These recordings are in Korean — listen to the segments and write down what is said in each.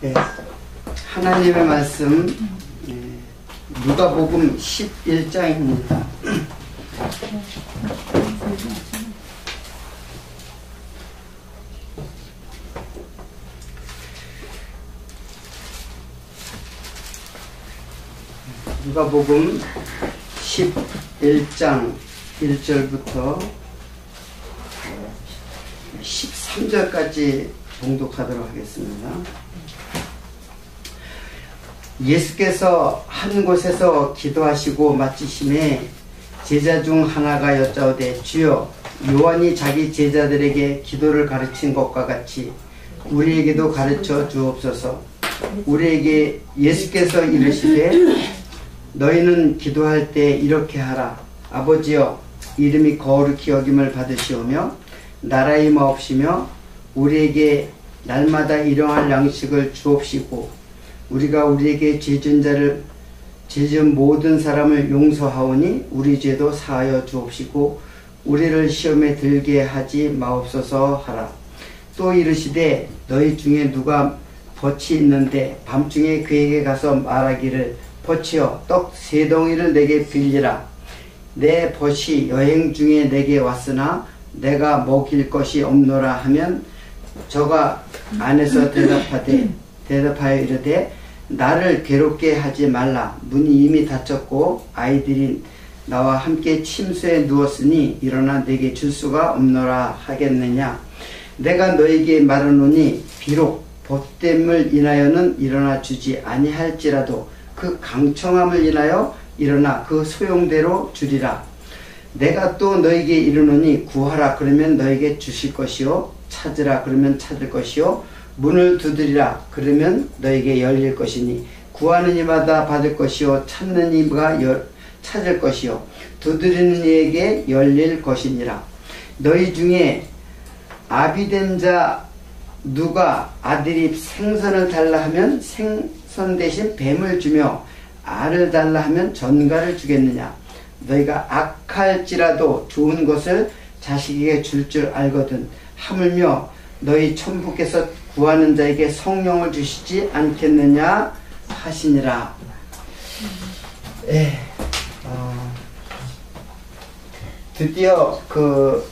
네, 하나님의 말씀 누가복음 11장입니다. 누가복음 11장 1절부터 13절까지 봉독하도록 하겠습니다. 예수께서 한 곳에서 기도하시고 마치심에 제자 중 하나가 여짜오되 주여, 요한이 자기 제자들에게 기도를 가르친 것과 같이 우리에게도 가르쳐 주옵소서. 우리에게 예수께서 이르시되 너희는 기도할 때 이렇게 하라. 아버지여, 이름이 거룩히 여김을 받으시오며 나라의 마옵시며 우리에게 날마다 일용할 양식을 주옵시고 우리가 우리에게 죄진 모든 사람을 용서하오니 우리 죄도 사하여 주옵시고 우리를 시험에 들게 하지 마옵소서 하라. 또 이르시되 너희 중에 누가 벗이 있는데 밤중에 그에게 가서 말하기를 벗이여, 떡 3덩이를 내게 빌리라. 내 벗이 여행 중에 내게 왔으나 내가 먹일 것이 없노라 하면 저가 안에서 대답하여 이르되 나를 괴롭게 하지 말라. 문이 이미 닫혔고 아이들이 나와 함께 침소에 누웠으니 일어나 내게 줄 수가 없노라 하겠느냐. 내가 너에게 말하노니 비록 벗됨을 인하여는 일어나 주지 아니할지라도 그 강청함을 인하여 일어나 그 소용대로 주리라. 내가 또 너에게 이르노니 구하라 그러면 너에게 주실 것이요, 찾으라 그러면 찾을 것이요, 문을 두드리라 그러면 너에게 열릴 것이니 구하는 이마다 받을 것이요, 찾는 이가 찾을 것이요, 두드리는 이에게 열릴 것이니라. 너희 중에 아비된 자 누가 아들이 생선을 달라 하면 생선 대신 뱀을 주며 알을 달라 하면 전갈을 주겠느냐. 너희가 악할지라도 좋은 것을 자식에게 줄 줄 알거든. 하물며 너희 천부께서 구하는 자에게 성령을 주시지 않겠느냐 하시니라. 드디어 그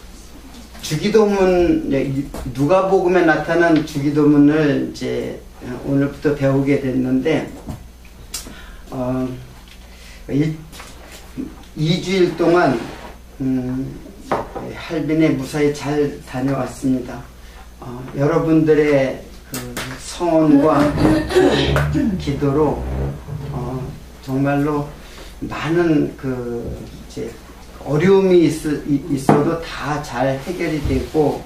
주기도문, 누가복음에 나타난 주기도문을 이제 오늘부터 배우게 됐는데 2주일 동안 할빈에 무사히 잘 다녀왔습니다. 여러분들의 그 성원과 기도로 정말로 많은 그 이제 어려움이 있어도 다 잘 해결이 되고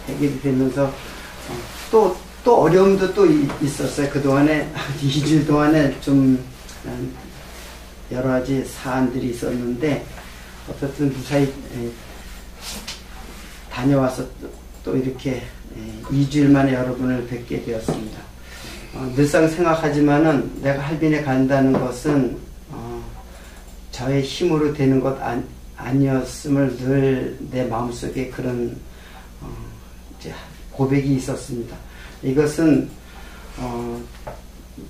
해결이 되면서 또 어려움도 또 있었어요. 그동안에 2주일 동안에 좀 여러 가지 사안들이 있었는데 어쨌든 무사히 다녀와서 또 이렇게 2주일 만에 여러분을 뵙게 되었습니다. 늘상 생각하지만은 내가 할빈에 간다는 것은 저의 힘으로 되는 것 아니었음을 늘 내 마음속에 그런 이제 고백이 있었습니다. 이것은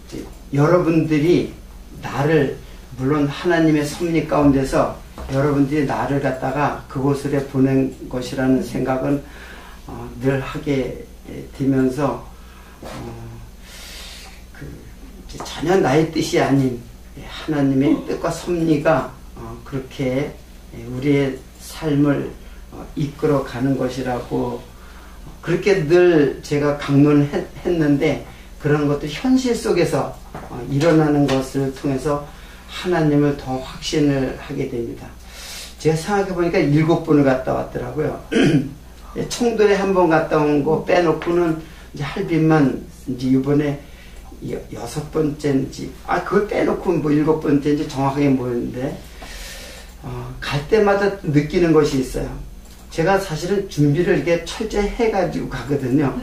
이제 여러분들이 나를, 물론 하나님의 섭리 가운데서 여러분들이 나를 갖다가 그곳에 보낸 것이라는 생각은 늘 하게 되면서 전혀 나의 뜻이 아닌 하나님의 뜻과 섭리가 그렇게 우리의 삶을 이끌어 가는 것이라고 그렇게 늘 제가 강론했는데 그런 것도 현실 속에서 일어나는 것을 통해서 하나님을 더 확신을 하게 됩니다. 제가 생각해 보니까 7번을 갔다 왔더라고요. 청도에 한 번 갔다 온 거 빼놓고는 이제 할빈만 이제 이번에 6번째인지, 그걸 빼놓고 뭐 7번째인지 정확하게 모르는데, 갈 때마다 느끼는 것이 있어요. 제가 사실은 준비를 이렇게 철저히 해가지고 가거든요.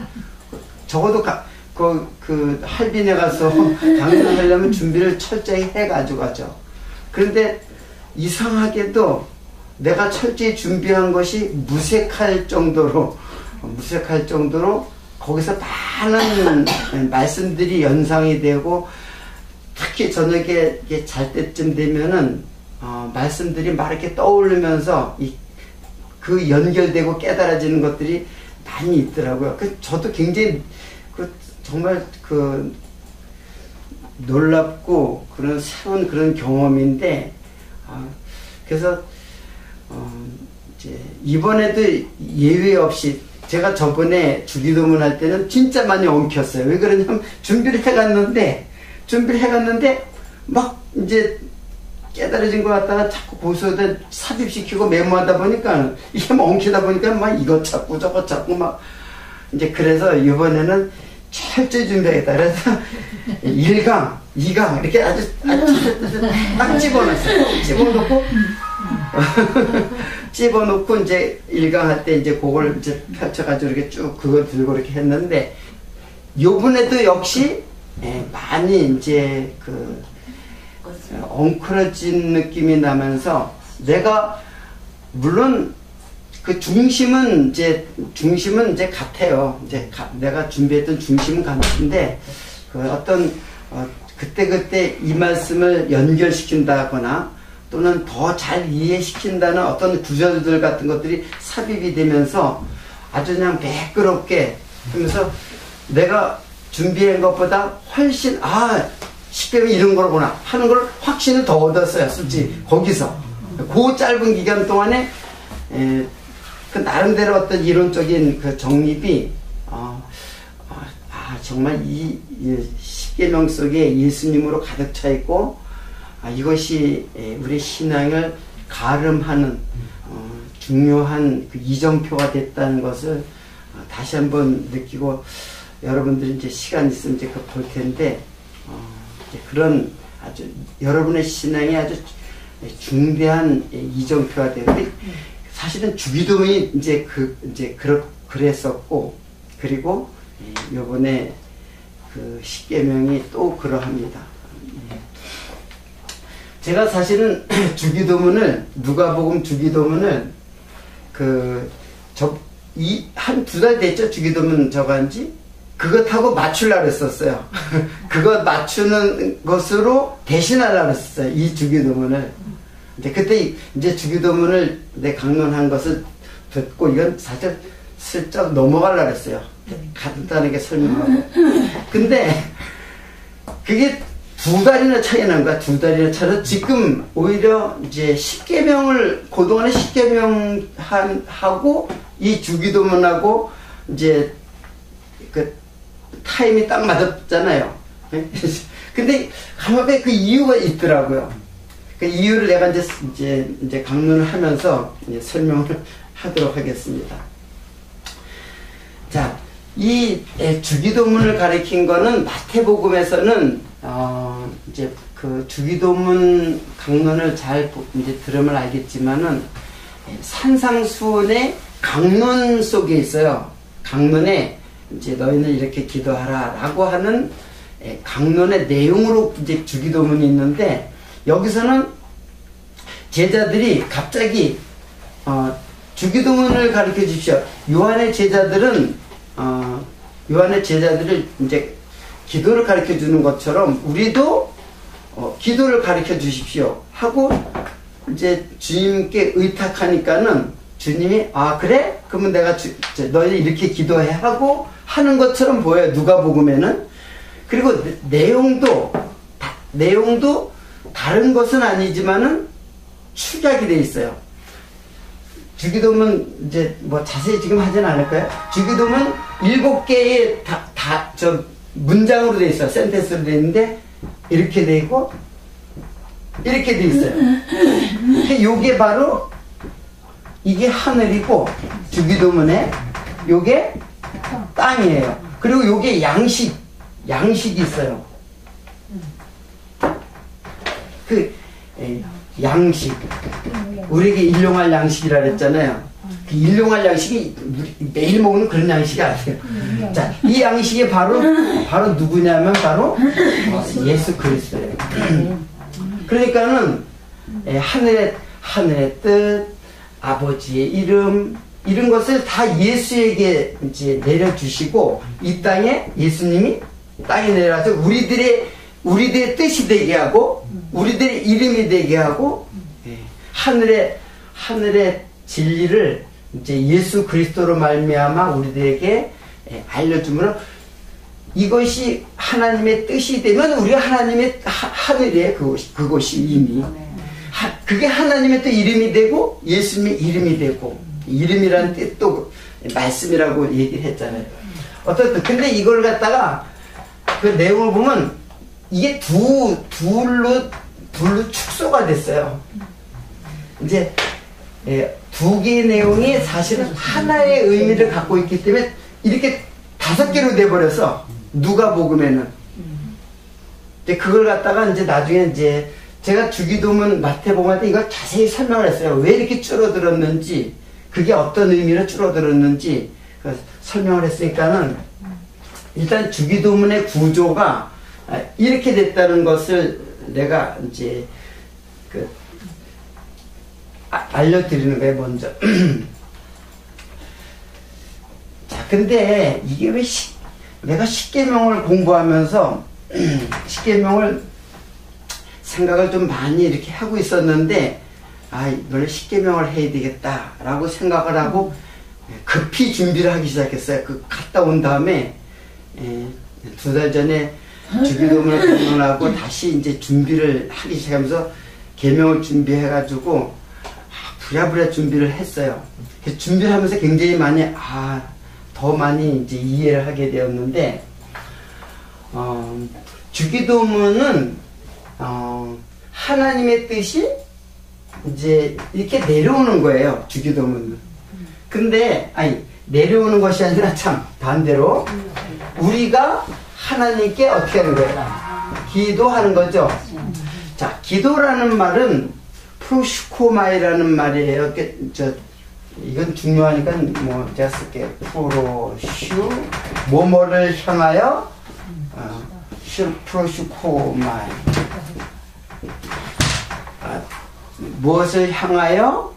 적어도 그 할빈에 가서 강연하려면 준비를 철저히 해가지고 가죠. 그런데 이상하게도 내가 철저히 준비한 것이 무색할 정도로 거기서 많은 말씀들이 연상이 되고, 특히 저녁에 잘 때쯤 되면은 말씀들이 막 이렇게 떠오르면서 그 연결되고 깨달아지는 것들이 많이 있더라고요. 저도 굉장히 정말 놀랍고 그런 새로운 그런 경험인데, 그래서 이제 이번에도 예외 없이 제가 저번에 주기도문 할 때는 진짜 많이 엉켰어요. 왜 그러냐면 준비를 해갔는데 막 이제 깨달아진 것 같다가 자꾸 고소에다 삽입시키고 메모하다 보니까 이게 막 엉키다 보니까 막 이것 찾고 저것 찾고 막 이제 그래서 이번에는 철저히 준비하겠다. 그래서 1강, 2강 이렇게 아주 딱 집어넣었어요. 집어놓고 이제 1강 할 때 이제 그걸 이제 펼쳐가지고 이렇게 쭉 그걸 들고 이렇게 했는데, 요번에도 역시 많이 이제 엉클어진 느낌이 나면서, 내가 물론 그 중심은 이제 같아요. 이제 내가 준비했던 중심은 같은데, 어떤 그때 이 말씀을 연결시킨다거나 또는 더 잘 이해시킨다는 어떤 구절들 같은 것들이 삽입이 되면서 아주 그냥 매끄럽게 하면서 내가 준비한 것보다 훨씬 십계명이 이런 거구나 하는 걸 확신을 더 얻었어요. 솔직히 거기서 그 짧은 기간 동안에 그 나름대로 어떤 이론적인 그 정립이 정말 이 십계명 속에 예수님으로 가득 차 있고, 이것이 우리 신앙을 가름하는 중요한 그 이정표가 됐다는 것을 다시 한번 느끼고, 여러분들이 이제 시간 있으면 이제 볼 텐데, 그런 아주 여러분의 신앙이 아주 중대한 이정표가 되고, 사실은 주기도문이 이제 그랬었고, 그리고 요번에 그 십계명이 또 그러합니다. 제가 사실은 주기도문을, 누가복음 주기도문을 한 2달 됐죠? 주기도문 저간지? 그것하고 맞추려고 했었어요. 그것 맞추는 것으로 대신하려고 했었어요. 이 주기도문을. 근데 그때 이제 주기도문을 내 강론한 것을 듣고, 이건 사실 슬쩍 넘어가려고 했어요. 간단하게 설명하고. 근데 그게 2달이나 차이 난 거야. 2달이나 차로 지금 오히려 이제 10계명을, 그동안에 10계명 하고 이 주기도문하고 이제 그 타임이 딱 맞았잖아요. 근데 가만히 그 이유가 있더라고요. 그 이유를 내가 이제 강론을 하면서 이제 설명을 하도록 하겠습니다. 자, 이 주기도문을 가리킨 거는 마태복음에서는 이제 그 주기도문 강론을 잘 이제 들으면 알겠지만은, 산상수훈의 강론 속에 있어요. 강론에 이제 너희는 이렇게 기도하라라고 하는 강론의 내용으로 이제 주기도문이 있는데, 여기서는 제자들이 갑자기 주기도문을 가르쳐 주십시오. 요한의 제자들을 이제 기도를 가르쳐 주는 것처럼 우리도 기도를 가르쳐 주십시오 하고 이제 주님께 의탁하니까는, 주님이 그래? 그러면 내가 너희 이렇게 기도해 하고 하는 것처럼 보여요. 누가복음에는. 그리고 내용도 다른 것은 아니지만은 축약이 돼 있어요. 주기도문 이제 뭐 자세히 지금 하진 않을까요? 주기도문 7개의 문장으로 돼 있어요. 센텐스로 돼 있는데 이렇게 돼 있고 이렇게 돼 있어요. 근데 요게 바로 이게 하늘이고, 주기도문에 요게 땅이에요. 그리고 요게 양식이 있어요. 양식, 우리에게 일용할 양식이라 그랬잖아요. 그 일용할 양식이 매일 먹는 그런 양식이 아니에요. 자, 이 양식이 바로 누구냐면 바로 예수 그리스도예요. 그러니까는 하늘의 뜻, 아버지의 이름, 이런 것을 다 예수에게 이제 내려주시고 이 땅에 예수님이 땅에 내려와서 우리들의 뜻이 되게 하고 우리들의 이름이 되게 하고 하늘의 진리를 이제 예수 그리스도로 말미암아 우리들에게 알려주므로 이것이 하나님의 뜻이 되면 우리가 하나님의 하늘이에요. 그것이 이미 그게 하나님의 또 이름이 되고 예수님의 이름이 되고 이름이라는 뜻도 말씀이라고 얘기를 했잖아요. 어떻든 근데 이걸 갖다가 그 내용을 보면 이게 둘로 축소가 됐어요. 이제 두 개의 내용이 사실은 하나의 의미를 갖고 있기 때문에 이렇게 5개로 돼버려서 누가복음에는 이제 그걸 갖다가 이제 나중에 이제 제가 주기도문 마태복음한테 이걸 자세히 설명을 했어요. 왜 이렇게 줄어들었는지 그게 어떤 의미로 줄어들었는지 설명을 했으니까는 일단 주기도문의 구조가 이렇게 됐다는 것을 내가 이제 알려드리는 거예요, 먼저. 자, 근데 이게 왜 내가 십계명을 공부하면서 십계명을 생각을 좀 많이 이렇게 하고 있었는데 원래 십계명을 해야 되겠다라고 생각을 하고 급히 준비를 하기 시작했어요. 갔다 온 다음에 2달 전에 주기도문을 공론하고 다시 이제 준비를 하기 시작하면서 계명을 준비해가지고 부랴부랴 준비를 했어요. 그래서 준비를 하면서 굉장히 많이 더 많이 이제 이해를 하게 되었는데 주기도문은 하나님의 뜻이 이제 이렇게 내려오는 거예요. 주기도문은. 근데 내려오는 것이 아니라 참 반대로 우리가 하나님께 어떻게 하는 거예요? 기도하는 거죠. 자, 기도라는 말은 프로슈코마이라는 말이에요. 이건 중요하니까 뭐 제가 쓸게요. 뭐뭐를 향하여 프로슈코마이 무엇을 향하여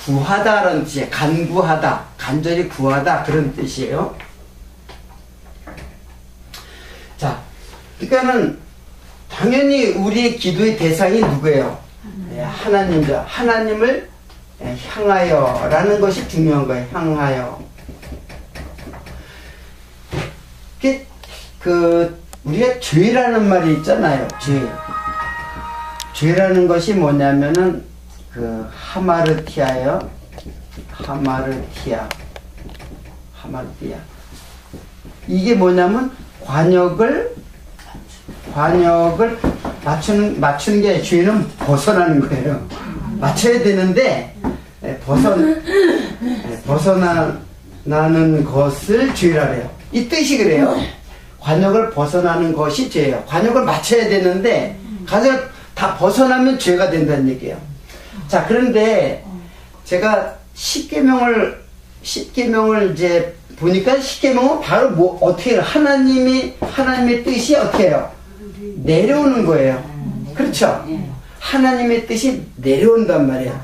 구하다라는 뜻이에요. 간구하다, 간절히 구하다 그런 뜻이에요. 자, 그러니까는 당연히 우리의 기도의 대상이 누구예요? 하나님이죠. 하나님을 향하여라는 것이 중요한 거예요. 향하여. 우리가 죄라는 말이 있잖아요. 죄라는 것이 뭐냐면은 하마르티아. 이게 뭐냐면 관역을 맞추는 게 죄는 벗어나는 거예요. 맞춰야 되는데 벗어나는 것을 죄라 그래요. 이 뜻이 그래요. 관역을 벗어나는 것이 죄예요. 관역을 맞춰야 되는데 관역을 다 벗어나면 죄가 된다는 얘기예요. 자, 그런데 제가 십계명을 이제 보니까 십계명은 바로 어떻게 해요? 하나님의 뜻이 어떻게 해요? 내려오는 거예요. 그렇죠? 하나님의 뜻이 내려온단 말이에요.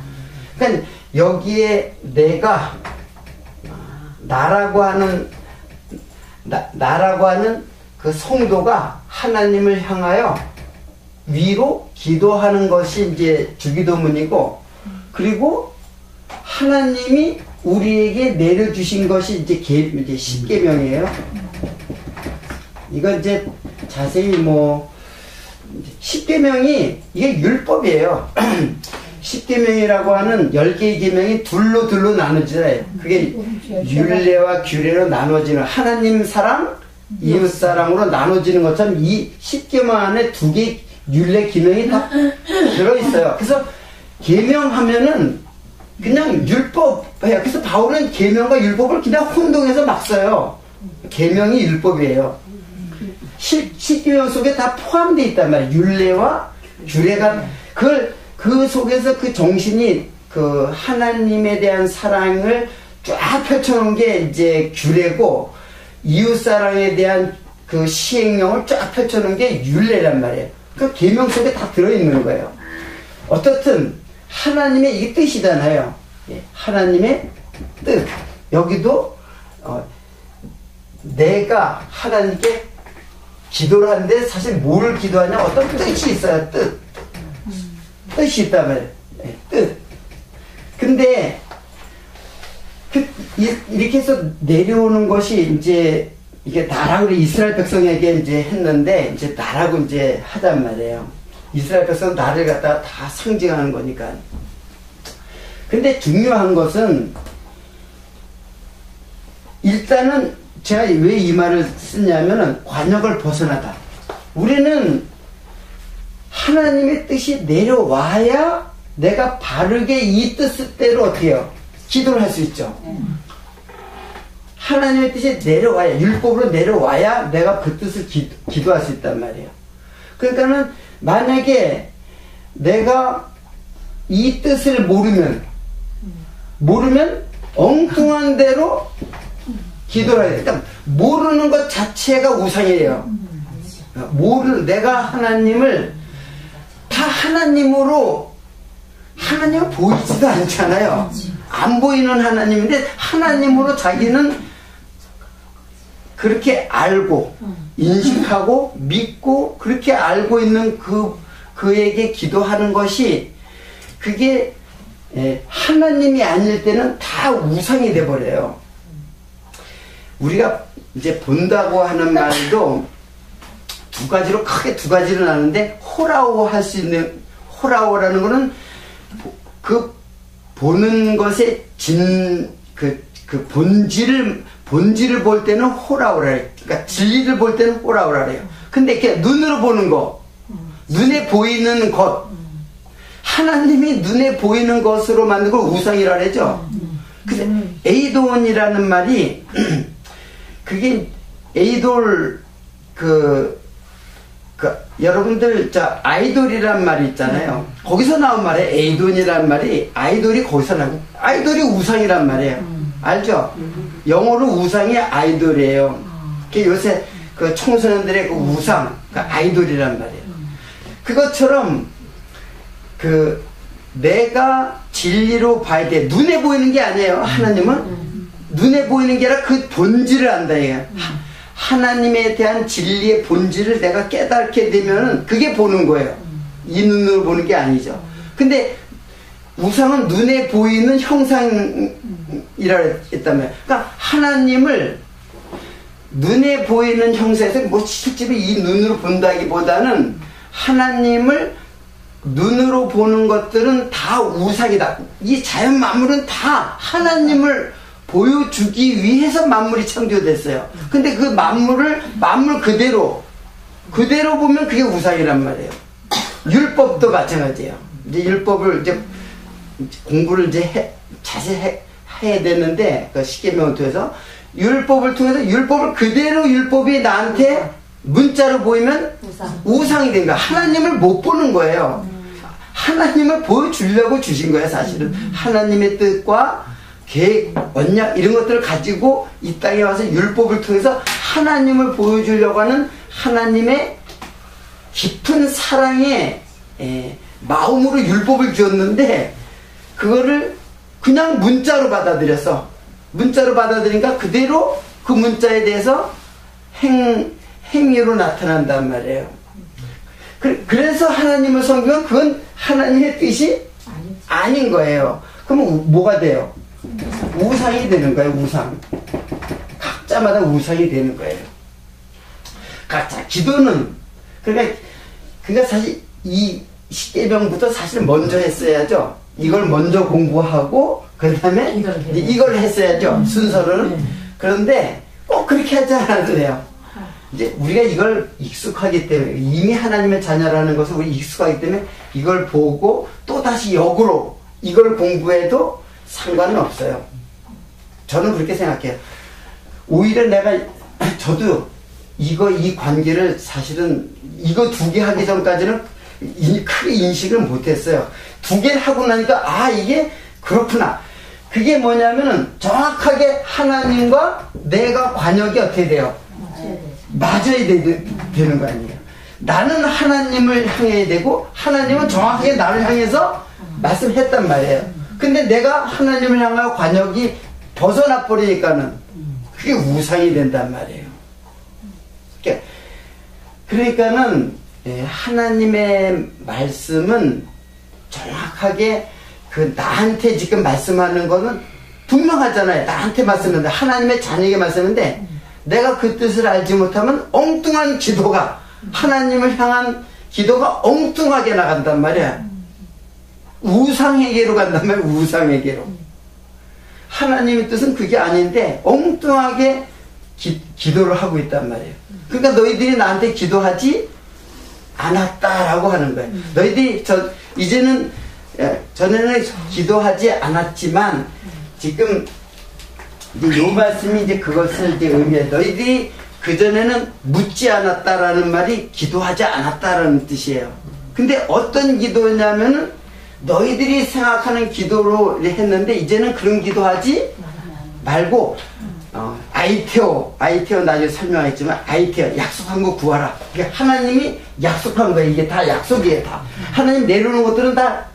그러니까 여기에 내가 나라고 하는 그 성도가 하나님을 향하여 위로 기도하는 것이 이제 주기도문이고, 그리고 하나님이 우리에게 내려주신 것이 이제 십계명이에요. 이건 이제 자세히 십계명이 이게 율법이에요. 십계명이라고 하는 10개의 계명이 둘로 나눠지잖아요. 그게 율례와 규례로 나눠지는, 하나님 사랑, 이웃 사랑으로 나눠지는 것처럼 이 십계명 안에 2개의 율례 계명이 다 들어있어요. 그래서 계명하면은 그냥 율법이에요. 그래서 바울은 계명과 율법을 그냥 혼동해서 막 써요. 계명이 율법이에요. 십계명 속에 다 포함되어 있단 말이에요. 율례와 규례가 그 속에서 그 정신이 하나님에 대한 사랑을 쫙 펼쳐놓은 게 이제 규례고, 이웃사랑에 대한 그 시행령을 쫙 펼쳐놓은 게 율례란 말이에요. 그 계명 속에 다 들어있는 거예요. 어떻든 하나님의 이 뜻이잖아요. 하나님의 뜻. 여기도 내가 하나님께 기도를 하는데 사실 뭘 기도하냐? 어떤 뜻이 있어요. 뜻이 있단 말이에요. 뜻. 근데 이렇게 해서 내려오는 것이 이제 이게 나라고 이스라엘 백성에게 이제 했는데 이제 나라고 이제 하단 말이에요. 이스라엘 백성은 나를 갖다가 다 상징하는 거니까. 근데 중요한 것은 일단은 제가 왜 이 말을 쓰냐면은 관역을 벗어나다. 우리는 하나님의 뜻이 내려와야 내가 바르게 이 뜻대로 어떻게 해요? 기도를 할 수 있죠. 하나님의 뜻이 내려와야, 율법으로 내려와야 내가 그 뜻을 기도할 수 있단 말이에요. 그러니까는 만약에 내가 이 뜻을 모르면 엉뚱한 대로 기도를 해야 돼. 그러니까 모르는 것 자체가 우상이에요. 내가 하나님을 다 하나님으로, 하나님은 보이지도 않잖아요. 안 보이는 하나님인데 하나님으로 자기는 그렇게 알고 인식하고 믿고 그렇게 알고 있는 그에게 기도하는 것이, 그게 하나님이 아닐 때는 다 우상이 돼버려요. 우리가 이제 본다고 하는 말도 크게 두 가지로 나누는데, 호라오 할 수 있는, 호라오라는 거는 그 보는 것의 본질을 볼 때는 호라오라 해요. 그러니까 진리를 볼 때는 호라오라 해요. 근데 이렇게 눈으로 보는 거, 눈에 보이는 것, 하나님이 눈에 보이는 것으로 만든 걸 우상이라 그러죠. 그래서 에이돈이라는 말이 그게 에이돌 여러분들 아이돌이란 말이 있잖아요. 거기서 나온 말이에요. 에이돈이란 말이, 아이돌이 거기서 나고, 아이돌이 우상이란 말이에요. 알죠? 영어로 우상이 아이돌이에요. 요새 그 청소년들의 그 우상, 아이돌이란 말이에요. 그것처럼 내가 진리로 봐야 돼. 눈에 보이는 게 아니에요. 하나님은 눈에 보이는 게 아니라 그 본질을 안다 이거야. 하나님에 대한 진리의 본질을 내가 깨닫게 되면 그게 보는 거예요. 이 눈으로 보는 게 아니죠. 근데 우상은 눈에 보이는 형상이라 했단 말이에요. 그러니까 하나님을 눈에 보이는 형상에서 실제로 이 눈으로 본다기보다는 하나님을 눈으로 보는 것들은 다 우상이다. 이 자연 만물은 다 하나님을 보여주기 위해서 만물이 창조됐어요. 근데 그 만물 그대로 보면 그게 우상이란 말이에요. 율법도 마찬가지예요. 이제 율법을 이제 공부를 이제 자세히 해야 되는데, 그 십계명을 통해서 율법을 통해서 율법을 그대로 율법이 나한테 문자로 보이면 우상이 된 거야. 하나님을 못 보는 거예요. 하나님을 보여주려고 주신 거예요. 사실은 하나님의 뜻과 계획, 언약 이런 것들을 가지고 이 땅에 와서 율법을 통해서 하나님을 보여주려고 하는 하나님의 깊은 사랑의 마음으로 율법을 주었는데, 그거를 그냥 문자로 받아들였어. 문자로 받아들이니까 그대로 그 문자에 대해서 행위로 나타난단 말이에요. 그래서 하나님을 섬기면 그건 하나님의 뜻이 아닌 거예요. 그러면 뭐가 돼요? 우상이 되는 거예요. 우상. 각자마다 우상이 되는 거예요. 각자. 기도는 그러니까 사실 이 십계명부터 사실 먼저 했어야죠. 이걸 먼저 공부하고 그 다음에 이걸 했어야죠. 순서를. 그런데 꼭 그렇게 하지 않아도 돼요. 이제 우리가 이걸 익숙하기 때문에, 이미 하나님의 자녀라는 것을 우리 익숙하기 때문에 이걸 보고 또 다시 역으로 이걸 공부해도 상관은 없어요. 저는 그렇게 생각해요. 오히려 저도 이 관계를 사실은 이거 2개 하기 전까지는 크게 인식을 못했어요. 2개 하고 나니까 이게 그렇구나. 그게 뭐냐면은 정확하게 하나님과 내가 관역이 어떻게 돼요? 맞아야 되는 거 아니에요. 나는 하나님을 향해야 되고 하나님은 정확하게 나를 향해서 말씀했단 말이에요. 근데 내가 하나님을 향하여 관역이 벗어나 버리니까는 그게 우상이 된단 말이에요. 그러니까는 하나님의 말씀은 정확하게 그 나한테 지금 말씀하는 거는 분명하잖아요. 나한테 말씀인데 하나님의 자녀에게 말씀인데 내가 그 뜻을 알지 못하면 엉뚱한 기도가 하나님을 향한 기도가 엉뚱하게 나간단 말이야. 우상에게로 간단 말이야. 우상에게로. 하나님의 뜻은 그게 아닌데 엉뚱하게 기도를 하고 있단 말이에요. 그러니까 너희들이 나한테 기도하지 않았다라고 하는 거예요. 너희들이 이제는 전에는 기도하지 않았지만 지금 이제 요 말씀이 이제 그것을 이제 의미해. 너희들이 그전에는 묻지 않았다라는 말이 기도하지 않았다라는 뜻이에요. 근데 어떤 기도냐면은 너희들이 생각하는 기도로 했는데 이제는 그런 기도하지 말고 아이테오 나중에 설명하겠지만 아이테오 약속한 거 구하라. 그러니까 하나님이 약속한 거예요. 이게 다 약속이에요. 다 하나님 내려오는 것들은 다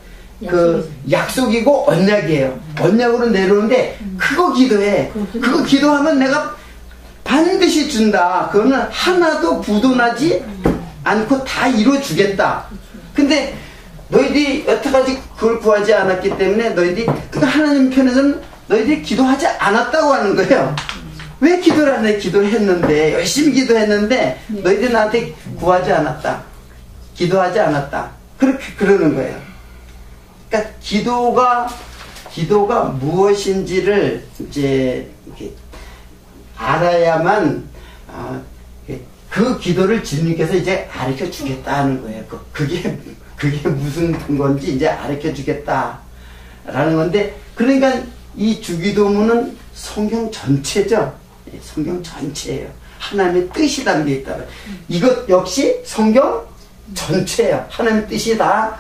그 약속이고 언약이에요. 언약으로 내려오는데 그거 기도해. 그거 기도하면 내가 반드시 준다. 그거는 하나도 부도나지 않고 다 이루어주겠다. 근데 너희들이 여태까지 그걸 구하지 않았기 때문에 너희들이 그러니까 하나님 편에서는 너희들이 기도하지 않았다고 하는 거예요. 왜 기도를 안 해? 기도를 했는데 열심히 기도했는데 너희들이 나한테 구하지 않았다. 기도하지 않았다. 그렇게 그러는 거예요. 그러니까 기도가 무엇인지를 이제 이렇게 알아야만 그 기도를 주님께서 이제 가르쳐 주겠다는 거예요. 그게 무슨 건지 이제 가르쳐 주겠다라는 건데, 그러니까 이 주기도문은 성경 전체죠. 성경 전체예요. 하나님의 뜻이 담겨 있다. 이것 역시 성경 전체예요. 하나님의 뜻이 다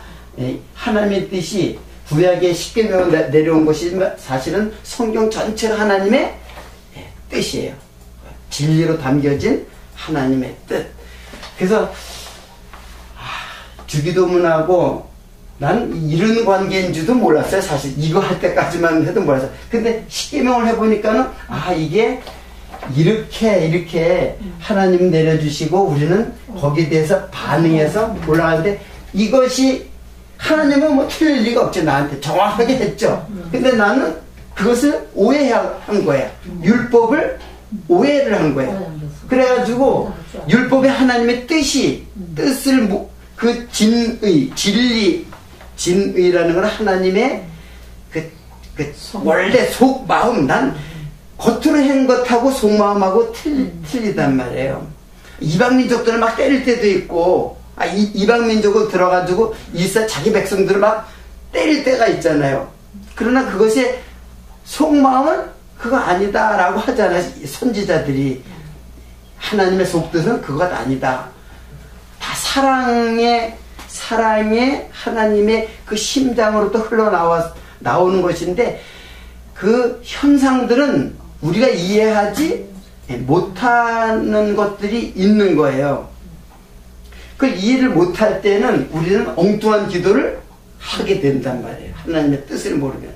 하나님의 뜻이 구약의 십계명으로 내려온 것이 사실은 성경 전체가 하나님의 뜻이에요. 진리로 담겨진 하나님의 뜻. 그래서 주기도문하고 난 이런 관계인 줄도 몰랐어요. 사실 이거 할 때까지만 해도 몰랐어요. 근데 십계명을 해보니까는 이게 이렇게 하나님 내려주시고 우리는 거기에 대해서 반응해서 올라가는데, 이것이 하나님은 뭐 틀릴 리가 없죠. 나한테 정확하게 했죠. 근데 나는 그것을 오해한 거야. 율법을 오해를 한 거예요. 그래가지고 율법의 하나님의 뜻을 그 진의라는 건 하나님의 그 원래 속마음, 난 겉으로 한 것하고 속마음하고 틀리단 말이에요. 이방민족들은 막 때릴 때도 있고, 이방민족을 들어가지고 자기 백성들을 막 때릴 때가 있잖아요. 그러나 그것의 속마음은 그거 아니다라고 하잖아요. 선지자들이. 하나님의 속뜻은 그것 아니다. 다 사랑의 하나님의 그 심장으로부터 흘러나오는 것인데, 그 현상들은 우리가 이해하지 못하는 것들이 있는 거예요. 그걸 이해를 못할 때는 우리는 엉뚱한 기도를 하게 된단 말이에요. 하나님의 뜻을 모르면.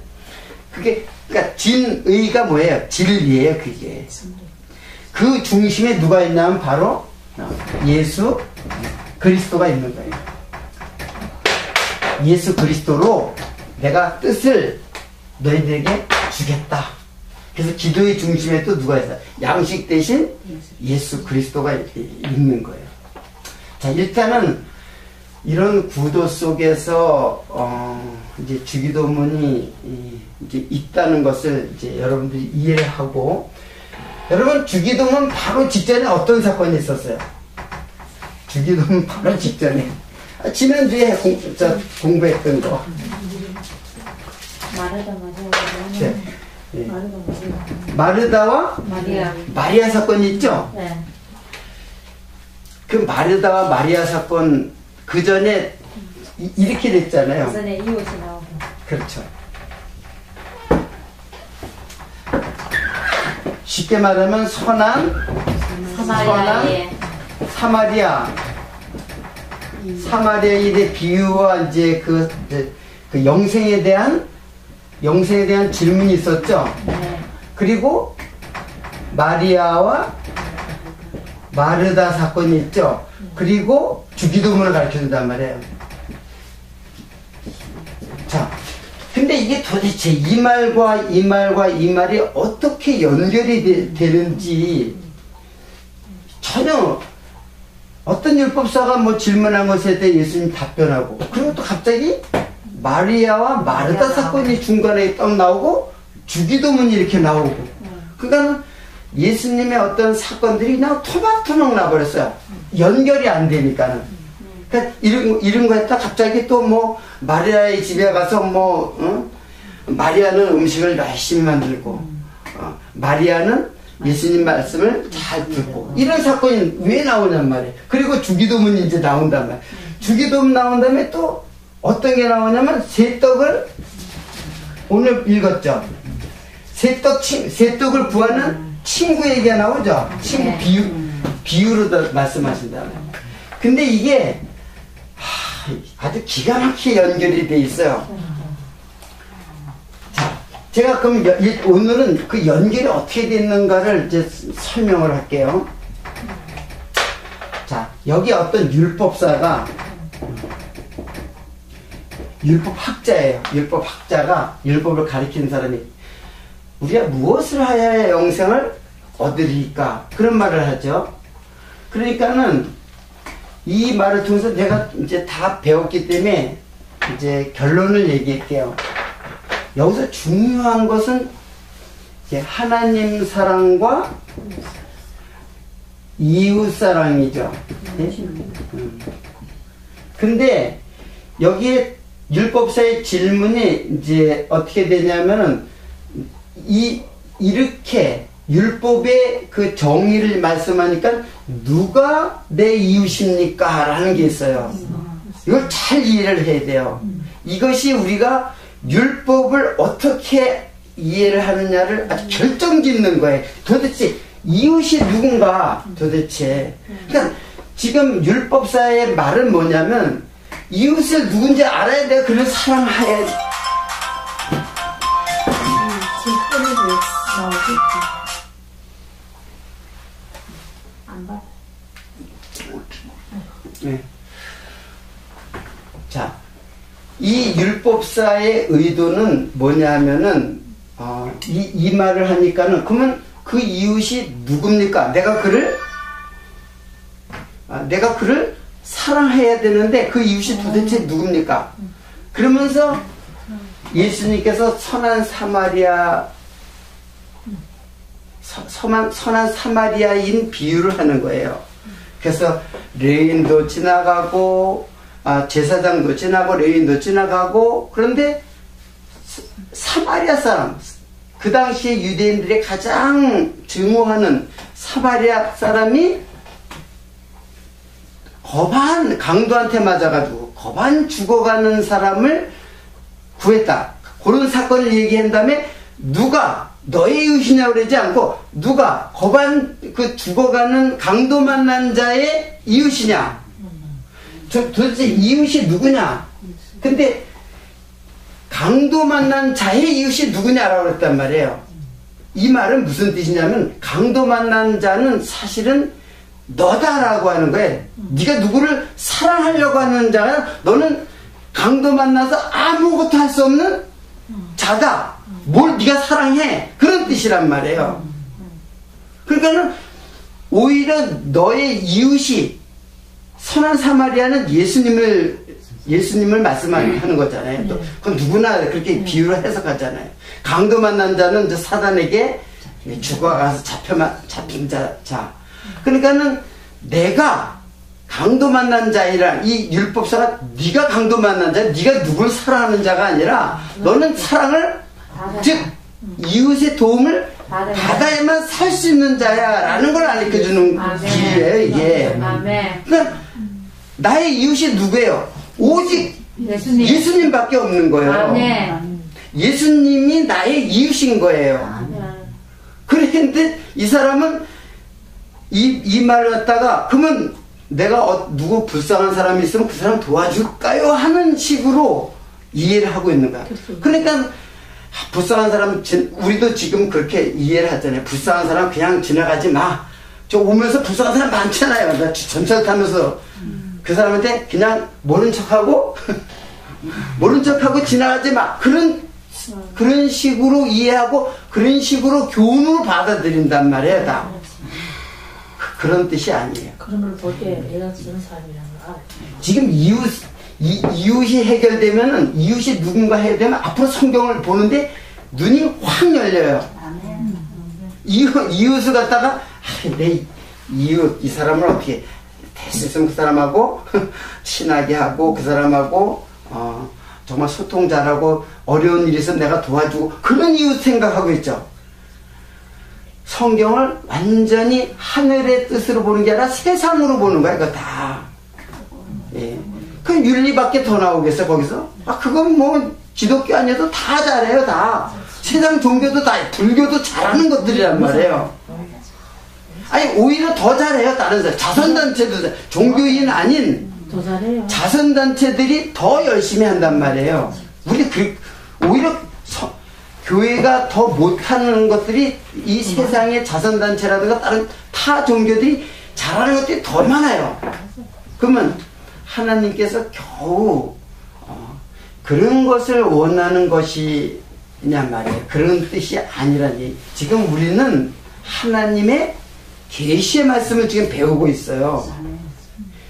그러니까 진의가 뭐예요? 진리예요, 그게. 그 중심에 누가 있냐면 바로 예수 그리스도가 있는 거예요. 예수 그리스도로 내가 뜻을 너희들에게 주겠다. 그래서 기도의 중심에 또 누가 있어요? 양식 대신 예수 그리스도가 있는 거예요. 자, 일단은 이런 구도 속에서 이제 주기도문이 이제 있다는 것을 이제 여러분들이 이해를 하고, 여러분 주기도문 바로 직전에 어떤 사건이 있었어요? 주기도문 바로 직전에 지난주에 공부했던 거. 마르다와 마리아 사건이 있죠? 네. 그 마르다와 마리아 사건 그 전에 이렇게 됐잖아요. 그 전에 이웃이 나오고. 그렇죠. 쉽게 말하면 선한 사마리아에 대해 비유와 이제 그 영생에 대한 영생에 대한 질문이 있었죠. 네. 그리고 마리아와 마르다 사건이 있죠. 그리고 주기도문을 가르쳐준단 말이에요. 자, 근데 이게 도대체 이 말과 이 말과 이 말이 어떻게 연결이 되는지 전혀 어떤 율법사가 뭐 질문한 것에 대해 예수님 답변하고, 그리고 또 갑자기 마리아와 마르다 사건이 중간에 딱 나오고 주기도문이 이렇게 나오고, 그러니까 예수님의 어떤 사건들이 그냥 토막토막 나버렸어요. 연결이 안 되니까는. 그러니까 이런 거 했다 갑자기 또 뭐 마리아의 집에 가서 뭐 마리아는 음식을 열심히 만들고 마리아는 예수님 말씀을 잘 듣고, 이런 사건이 왜 나오냔 말이에요. 그리고 주기도문이 이제 나온단 말이에요. 주기도문 나온 다음에 또 어떤 게 나오냐면 새 떡을 오늘 읽었죠. 새 떡을 구하는 친구 얘기가 나오죠. 친구 비유로 말씀하신다. 근데 이게 아주 기가 막히게 연결이 돼 있어요. 자, 제가 그럼 오늘은 그 연결이 어떻게 돼 있는가를 이제 설명을 할게요. 자, 여기 어떤 율법사가 율법학자예요. 율법학자가 율법을 가리키는 사람이 우리가 무엇을 하여야 영생을 얻으리까? 그런 말을 하죠. 그러니까는 이 말을 통해서 내가 이제 다 배웠기 때문에 이제 결론을 얘기할게요. 여기서 중요한 것은 이제 하나님 사랑과 이웃 사랑이죠. 네? 근데 여기에 율법사의 질문이 이제 어떻게 되냐면은 이렇게 율법의 그 정의를 말씀하니까 누가 내 이웃입니까? 라는 게 있어요. 이걸 잘 이해를 해야 돼요. 이것이 우리가 율법을 어떻게 이해를 하느냐를 아주 결정짓는 거예요. 도대체 이웃이 누군가 도대체. 그러니까 지금 율법사의 말은 뭐냐면 이웃을 누군지 알아야 내가 그를 사랑해야지. 네. 자, 이 율법사의 의도는 뭐냐면은 이 말을 하니까는 그러면 그 이웃이 누굽니까? 내가 그를 사랑해야 되는데 그 이웃이 도대체 누굽니까? 그러면서 예수님께서 선한 사마리아인 비유를 하는 거예요. 그래서 레인도 지나가고 제사장도 지나고 레인도 지나가고, 그런데 사마리아 사람, 그 당시에 유대인들이 가장 증오하는 사마리아 사람이 거반 강도한테 맞아가지고 거반 죽어가는 사람을 구했다. 그런 사건을 얘기한 다음에 누가 너의 이웃이냐고 그러지 않고 누가 거반 그 죽어가는 강도 만난 자의 이웃이냐, 도대체 이웃이 누구냐. 근데 강도 만난 자의 이웃이 누구냐라고 그랬단 말이에요. 이 말은 무슨 뜻이냐면 강도 만난 자는 사실은 너다라고 하는 거예요. 네가 누구를 사랑하려고 하는 자가 너는 강도 만나서 아무것도 할 수 없는 자다. 뭘 네가 사랑해, 그런 뜻이란 말이에요. 그러니까는 오히려 너의 이웃이 선한 사마리아는 예수님을 말씀하는 거잖아요. 또 그건 누구나 그렇게 비유를 해석하잖아요. 강도 만난 자는 이제 사단에게 죽어가서 잡힌 자. 그러니까는 내가 강도 만난 자이라, 이 율법사가 네가 강도 만난 자, 네가 누굴 사랑하는 자가 아니라 너는 사랑을, 즉 이웃의 도움을 받아야만 살 수 있는 자야 라는 걸 알려주는 비유예요 이게. 그러니까 나의 이웃이 누구예요? 오직 예수님밖에 없는 거예요. 예수님이 나의 이웃인 거예요. 그런데 이 사람은 이 말을 갖다가 그러면 내가 누구 불쌍한 사람이 있으면 그 사람 도와줄까요? 하는 식으로 이해를 하고 있는 거야. 그러니까 불쌍한 사람, 우리도 지금 그렇게 이해를 하잖아요. 불쌍한 사람 그냥 지나가지 마. 저 오면서 불쌍한 사람 많잖아요. 나 전철 타면서 그 사람한테 그냥 모른 척하고 모른 척하고 지나가지 마. 그런 식으로 이해하고 그런 식으로 교훈을 받아들인단 말이에요. 다 그런 뜻이 아니에요. 그런 걸 볼 때 내가 지는 사람이라는 걸 알아요. 지금 이웃이 해결되면은, 이웃이 누군가 해결되면 앞으로 성경을 보는데 눈이 확 열려요. 이웃을 갖다가 내 이웃 이 사람을 어떻게 됐으면 그 사람하고 친하게 하고 그 사람하고 정말 소통 잘하고 어려운 일이 있으면 내가 도와주고 그런 이웃 생각하고 있죠. 성경을 완전히 하늘의 뜻으로 보는 게 아니라 세상으로 보는 거야. 이거 다. 예. 그 윤리밖에 더 나오겠어 거기서? 그건 뭐 기독교 아니어도 다 잘해요. 다. 세상 종교도 다, 불교도 잘하는 것들이란 말이에요. 아니 오히려 더 잘해요. 다른 사람. 자선단체도 종교인 아닌 더 잘해요. 자선단체들이 더 열심히 한단 말이에요. 우리 오히려 교회가 더 못하는 것들이 이 세상의 자선단체라든가 다른 타 종교들이 잘하는 것들이 더 많아요. 그러면 하나님께서 겨우 그런 것을 원하는 것이냐 말이에요. 그런 뜻이 아니라니. 지금 우리는 하나님의 계시의 말씀을 지금 배우고 있어요.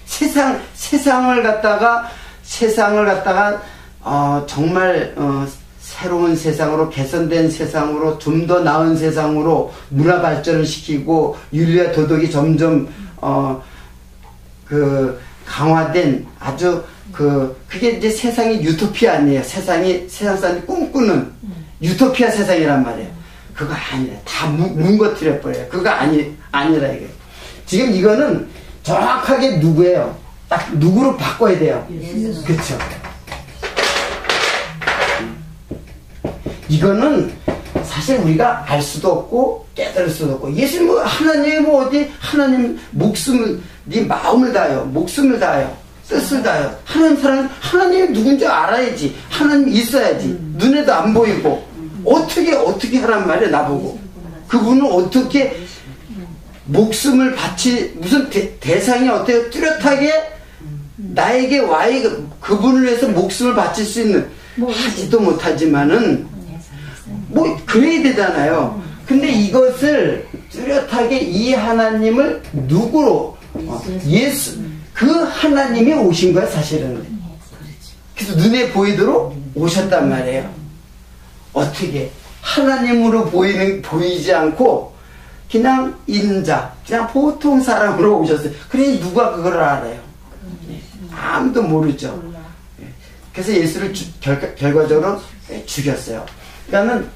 세상을 갖다가 정말 새로운 세상으로, 개선된 세상으로, 좀 더 나은 세상으로 문화 발전을 시키고 윤리와 도덕이 점점 강화된 아주 그게 이제 세상이 유토피아 아니에요. 세상 사람이 꿈꾸는 유토피아 세상이란 말이에요. 그거 아니라 다 뭉거뜨려 버려요. 그거 아니라 이게. 지금 이거는 정확하게 누구예요? 딱 누구로 바꿔야 돼요. 그렇죠. 이거는 사실 우리가 알 수도 없고 깨달을 수도 없고, 예수님 하나님 어디 하나님 목숨을 네 마음을 다하여 목숨을 다하여 뜻을 다하여 하나님이 누군지 알아야지. 하나님 있어야지. 눈에도 안 보이고 어떻게 하란 말이야. 나보고 그분은 어떻게 목숨을 바치 무슨 대상이 어때요? 뚜렷하게 나에게 그분을 위해서 목숨을 바칠 수 있는 하지도 못하지만은 뭐 그래야 되잖아요. 근데 이것을 뚜렷하게 이 하나님을 누구로 그 하나님이 오신 거야 사실은. 그래서 눈에 보이도록 오셨단 말이에요. 어떻게 하나님으로 보이지 않고 그냥 인자, 그냥 보통 사람으로 오셨어요. 그러니 누가 그걸 알아요? 아무도 모르죠. 그래서 예수를 결과적으로 죽였어요. 그러니까는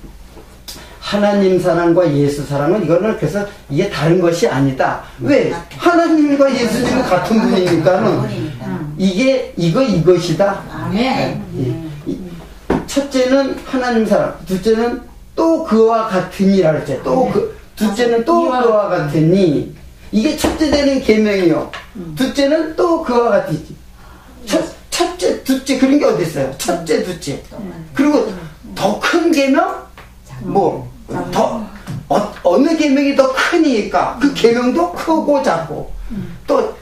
하나님 사랑과 예수 사랑은 이거는 그래서 이게 다른 것이 아니다. 왜? 하나님과 예수님은 같은 분이니까는 이것이다. 아멘. 첫째는 하나님 사랑, 둘째는 또 그와 같으니라 그랬죠. 둘째는 또 그와 같으니. 이게 첫째 되는 계명이요. 둘째는 또 그와 같으지. 첫째, 둘째 그런 게 어디 있어요? 첫째, 둘째. 그리고 더 큰 계명? 어느 계명이 더 크니까 그 계명도 크고 작고 또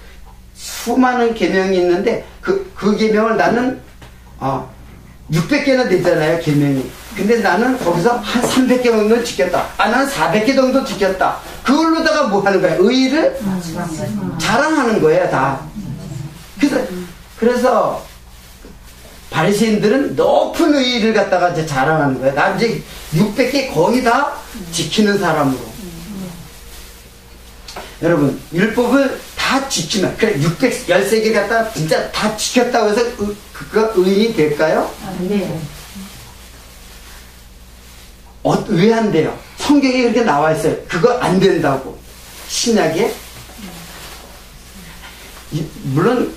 수많은 계명이 있는데 그 계명을 나는 600개나 되잖아요, 계명이. 근데 나는 거기서 한 300개 정도 지켰다. 난 400개 정도 지켰다. 그걸로다가 뭐 하는 거야? 의의를 자랑하는 거예요, 다. 그래서 바리새인들은 높은 의의를 갖다가 이제 자랑하는 거예요. 나 이제 600개 거의 다 지키는 사람으로. 여러분, 율법을 다 지키면, 그래, 613개 갖다가 진짜 다 지켰다고 해서 그가 의인이 될까요? 네. 왜 안 돼요? 성경에 그렇게 나와 있어요. 그거 안 된다고. 신약에. 물론,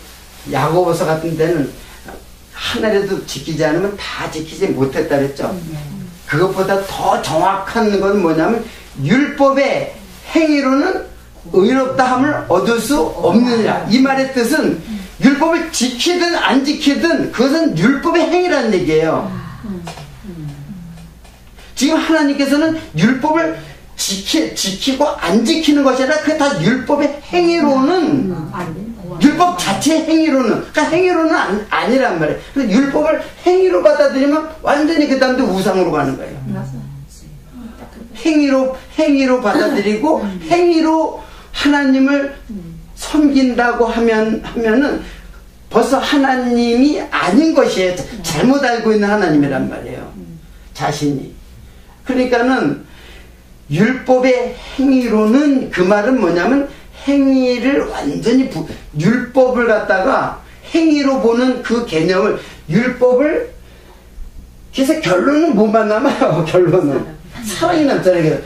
야고보서 같은 데는 하나라도 지키지 않으면 다 지키지 못했다 그랬죠. 그것보다 더 정확한 건 뭐냐면, 율법의 행위로는 의롭다함을 얻을 수 없느냐. 이 말의 뜻은 율법을 지키든 안 지키든 그것은 율법의 행위라는 얘기예요. 지금 하나님께서는 율법을 지키고 안 지키는 것이 아니라 그게 다 율법의 행위로는 율법 자체의 행위로는 그러니까 행위로는 아니란 말이에요. 그래서 율법을 행위로 받아들이면 완전히 그 다음에 우상으로 가는 거예요. 행위로 받아들이고 행위로 하나님을 섬긴다고 하면은 벌써 하나님이 아닌 것이에요. 잘못 알고 있는 하나님이란 말이에요. 자신이. 그러니까는 율법의 행위로는 그 말은 뭐냐면 행위를 완전히 율법을 갖다가 행위로 보는 그 개념을 율법을 그래서 결론은 뭐만 남아요. 결론은 사랑이 남잖아요.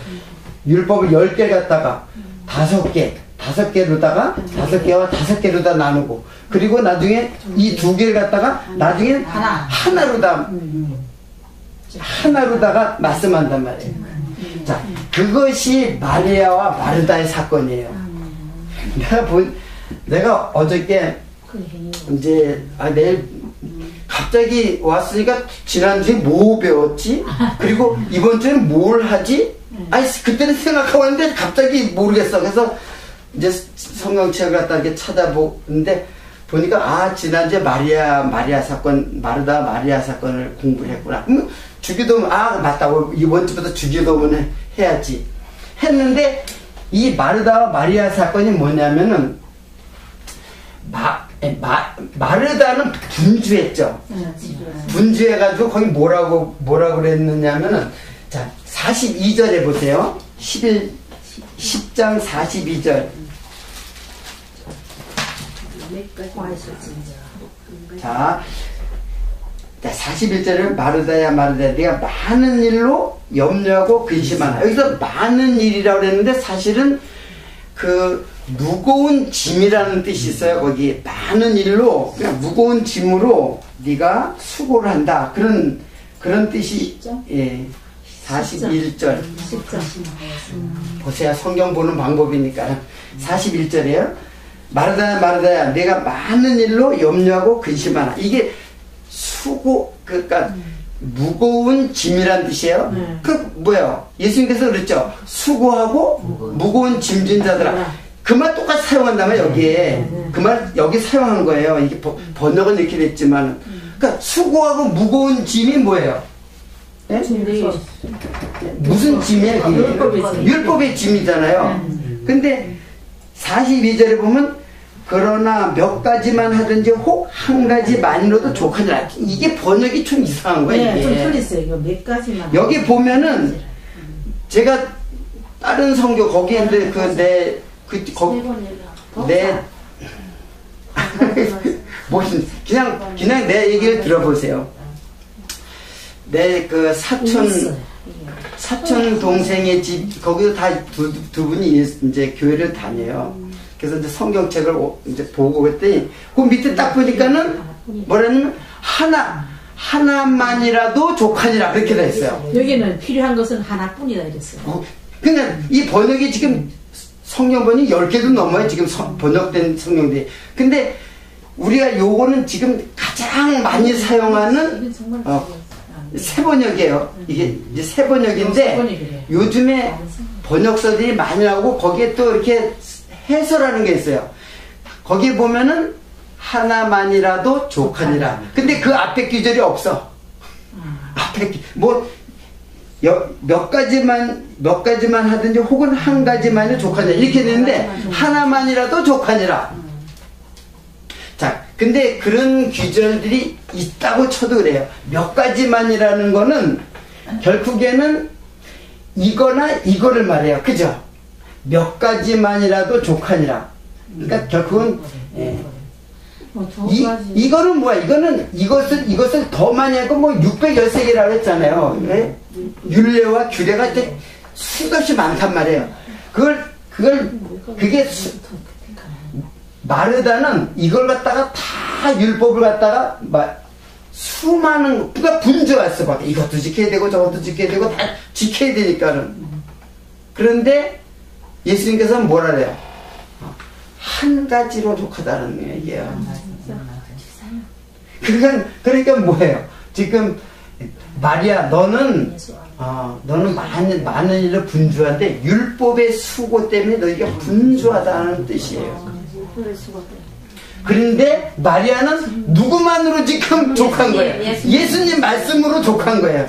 율법을 10개 갖다가 5개로다가 5개와 5개로 다 나누고 그리고 나중에 이 2개를 갖다가 나중에 하나로다가 말씀한단 말이에요. 자, 그것이 마리아와 마르다의 사건이에요. 내가 어저께 이제 내일 갑자기 왔으니까 지난주에 뭐 배웠지? 그리고 이번 주에는 뭘 하지? 아니 그때는 생각하고 있는데 갑자기 모르겠어. 그래서 이제 성경책을 갖다 이렇게 찾아보는데 보니까 지난주에 마리아 사건, 마르다 마리아 사건을 공부를 했구나. 주기도문 맞다. 이번 주부터 주기도문을 해야지 했는데 이 마르다와 마리아 사건이 뭐냐면은 마르다는 분주했죠. 분주해가지고 거기 뭐라고 그랬느냐면은 자 42절에 보세요. 10장 42절. 자 41절에 마르다야 네가 많은 일로 염려하고 근심하나. 여기서 많은 일이라고 그랬는데 사실은 그 무거운 짐이라는 뜻이 있어요. 거기 많은 일로 그냥 무거운 짐으로 네가 수고를 한다. 그런 뜻이 41절. 보세요. 성경 보는 방법이니까 41절이에요. 마르다야 내가 많은 일로 염려하고 근심하나. 이게 그러니까 무거운 짐이란 뜻이에요. 그 뭐예요? 예수님께서 그랬죠. 수고하고 무거운 짐진 자들아. 그 말 똑같이 사용한다면 여기에 그 말 여기 사용한 거예요. 이게 번역은 이렇게 됐지만, 그러니까 수고하고 무거운 짐이 뭐예요? 네? 무슨 짐이에요? 율법의 짐이잖아요. 근데 42절에 보면 그러나 몇 가지만 하든지 혹 한 가지만이라도 족하니라. 이게 번역이 좀 이상한 거예요. 네, 좀 틀렸어요. 이거 몇 가지만. 여기 보면은 제가 다른 성경 거기에 있는데 무슨 그냥 내 얘기를 들어보세요. 내 그 사촌 동생의 집 거기서 다 두 분이 이제 교회를 다녀요. 그래서 이제 성경책을 이제 보고 그랬더니 그 밑에 딱 보니까는 뭐라냐면 하나만이라도 족하니라 그렇게 돼 있어요. 여기는 필요한 것은 하나뿐이다 이랬어요. 그러니까 이 번역이 지금 성경번이 10개도 넘어요. 지금 번역된 성경들이. 근데 우리가 요거는 지금 가장 많이 사용하는 새 번역이에요. 이게 이제 새 번역인데 요즘에 번역서들이 많이 나오고 거기에 또 이렇게 해설하는 게 있어요. 거기 보면은 하나만이라도 족하니라. 근데 그 앞에 귀절이 없어. 앞에 몇 가지만 하든지 혹은 한 가지만이 족하니라 이렇게 되는데 하나만이라도 족하니라. 자, 근데 그런 귀절들이 있다고 쳐도 그래요. 몇 가지만이라는 거는 결국에는 이거나 이거를 말해요. 그죠? 몇 가지만이라도 족하니라. 그러니까 결국은 이거는 뭐야? 이것을 더 많이 하고 613개라고 했잖아요. 네? 율례와 규례가 이제 수없이 많단 말이에요. 그게 마르다는 이걸 갖다가 다 율법을 갖다가 수많은 그러니까 분주했어. 막 이것도 지켜야 되고 저것도 지켜야 되고 다 지켜야 되니까는. 그런데 예수님께서는 뭐라 그래요? 한 가지로 족하다는 얘기예요. 그러니까 뭐예요? 지금 마리아, 너는 예수 안에. 너는 많은 일을 분주한데 율법의 수고 때문에 너희가 분주하다는 뜻이에요. 그런데 마리아는 누구만으로 지금 족한 거예요? 예수님 말씀으로 족한 거예요.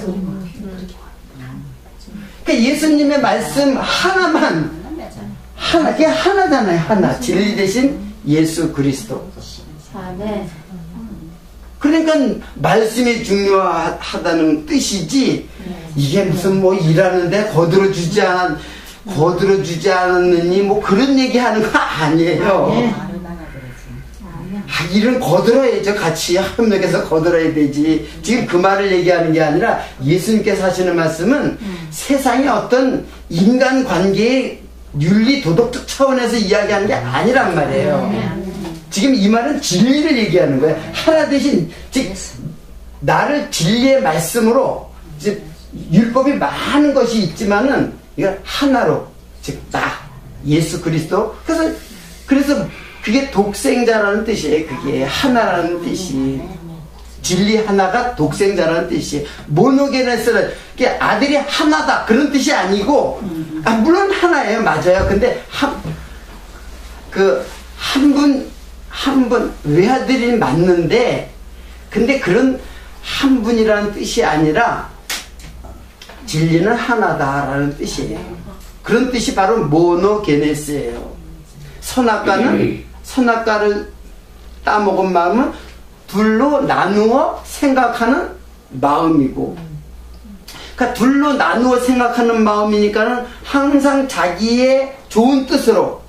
그러니까 예수님의 말씀 하나만, 그게 하나잖아요. 하나. 진리 대신 예수 그리스도. 그러니까 말씀이 중요하다는 뜻이지, 이게 무슨 뭐 일하는데 거들어주지 않았느니 뭐 그런 얘기 하는 거 아니에요. 일은 거들어야죠. 같이 협력해서 거들어야 되지. 지금 그 말을 얘기하는 게 아니라 예수님께서 하시는 말씀은 세상의 어떤 인간관계의 윤리 도덕적 차원에서 이야기하는 게 아니란 말이에요. 지금 이 말은 진리를 얘기하는 거예요. 하나 대신, 즉 나를 진리의 말씀으로, 즉 율법이 많은 것이 있지만은 이걸 하나로, 즉 나 예수 그리스도. 그래서 그게 독생자라는 뜻이에요. 그게 하나라는 뜻이. 진리 하나가 독생자라는 뜻이에요. 모노게네스는 아들이 하나다 그런 뜻이 아니고, 물론 하나예요. 맞아요. 근데 한 분 외아들이 맞는데, 근데 그런 한 분이라는 뜻이 아니라 진리는 하나다라는 뜻이에요. 그런 뜻이 바로 모노게네스예요. 선악과를 따먹은 마음은 둘로 나누어 생각하는 마음이고, 그러니까 둘로 나누어 생각하는 마음이니까는 항상 자기의 좋은 뜻으로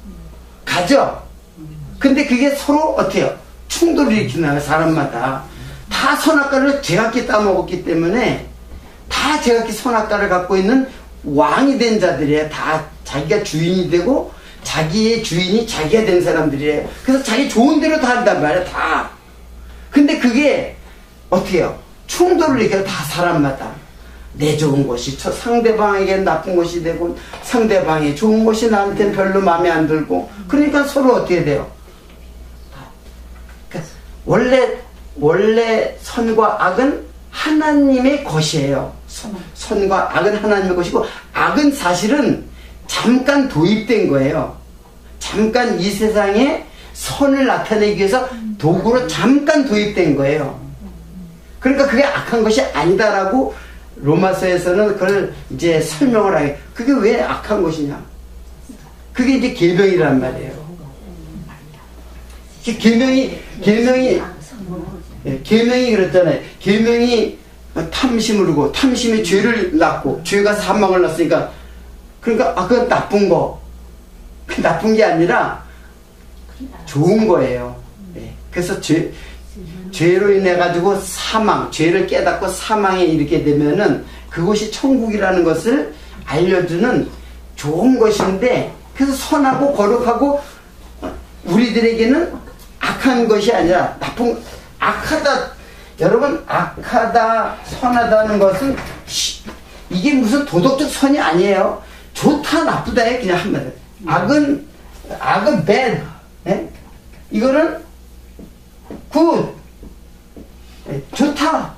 가죠. 근데 그게 서로 어때요? 충돌을 일으키나요? 사람마다 다 선악과를 제각기 따먹었기 때문에, 다 제각기 선악과를 갖고 있는 왕이 된 자들이에요. 다 자기가 주인이 되고 자기의 주인이 자기가 된 사람들이에요. 그래서 자기 좋은 대로 다 한단 말이에요. 다. 근데 그게 어떻게 해요? 충돌을 일으켜요. 다 사람마다. 내 좋은 것이 상대방에게 나쁜 것이 되고, 상대방의 좋은 것이 나한테는 별로 마음에 안 들고, 그러니까 서로 어떻게 돼요? 그러니까 원래 선과 악은 하나님의 것이에요. 선과 악은 하나님의 것이고, 악은 사실은 잠깐 도입된 거예요. 잠깐 이 세상에 선을 나타내기 위해서 도구로 잠깐 도입된 거예요. 그러니까 그게 악한 것이 아니다라고 로마서에서는 그걸 이제 설명을 하게. 그게 왜 악한 것이냐? 그게 이제 계명이란 말이에요. 계명이 그랬잖아요. 계명이 탐심을 두고, 탐심이 죄를 낳고, 죄가 사망을 낳았으니까, 그러니까 그건 나쁜 거. 나쁜 게 아니라 좋은 거예요. 네. 그래서 죄로 인해 가지고 죄를 깨닫고 사망에 이르게 되면은 그것이 천국이라는 것을 알려주는 좋은 것인데, 그래서 선하고 거룩하고 우리들에게는 악한 것이 아니라 악하다. 여러분, 악하다, 선하다는 것은 이게 무슨 도덕적 선이 아니에요. 좋다, 나쁘다에 그냥 한마디로. 악은 bad. 네? 이거는 good. 네?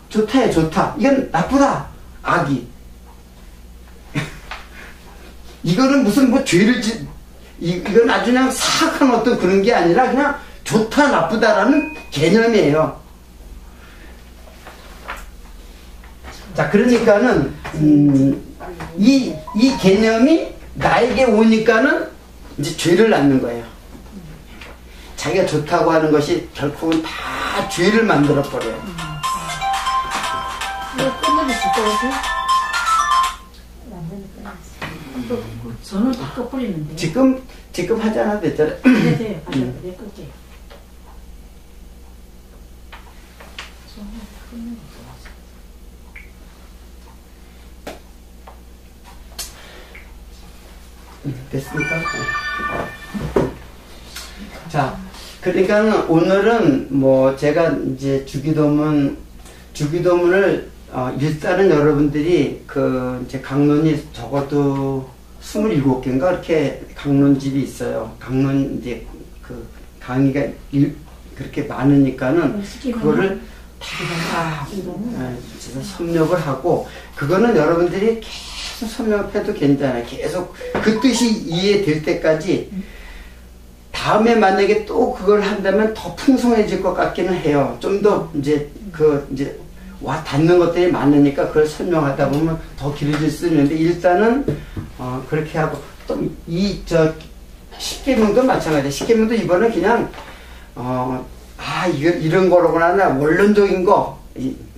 좋다예요, 좋다. 이건 나쁘다, 악이. 이거는 무슨 뭐 이건 아주 그냥 사악한 어떤 그런 게 아니라 그냥 좋다, 나쁘다라는 개념이에요. 자, 그러니까는, 이 개념이 나에게 오니까는 이제 죄를 낳는 거예요. 자기가 좋다고 하는 것이 결국은 다 죄를 만들어버려요. 이거 끝내면 손을 다 꺼버리는데. 지금 하지 않아도 됐잖아요. 네, 돼요. 내 끌게. 됐습니까? 자, 그러니까 오늘은 뭐 제가 이제 주기도문을 일단은 여러분들이 이제 강론이 적어도 27개인가 이렇게 강론집이 있어요. 강론 이제 강의가 그렇게 많으니까는 그거를 다 섭렵을 하고, 그거는 여러분들이 계속 섭렵해도 괜찮아요. 계속 그 뜻이 이해될 때까지. 다음에 만약에 또 그걸 한다면 더 풍성해질 것 같기는 해요. 좀 더 이제 와 닿는 것들이 많으니까 그걸 설명하다 보면 더 길어질 수 있는데, 일단은 그렇게 하고, 또 십계명도 마찬가지예요. 십계명도 이번에 그냥 이런 거로구나, 원론적인 거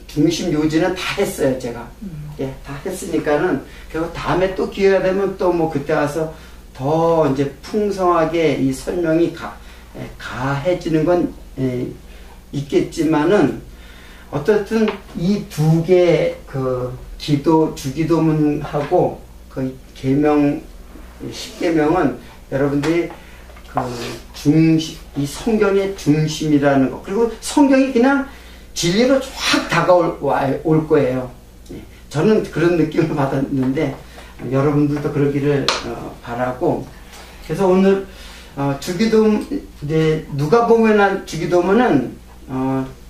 중심 요지는 다 했어요. 제가 다 했으니까는 결국 다음에 또 기회가 되면 또 뭐 그때 와서 더 이제 풍성하게 이 설명이 가해지는 건 있겠지만은, 어쨌든 이 두 개 그 주기도문하고 그 계명, 십계명은 여러분들이 이 성경의 중심이라는 거, 그리고 성경이 그냥 진리로 쫙 다가올 거예요. 저는 그런 느낌을 받았는데 여러분들도 그러기를 바라고. 그래서 오늘 누가복음이나 주기도문은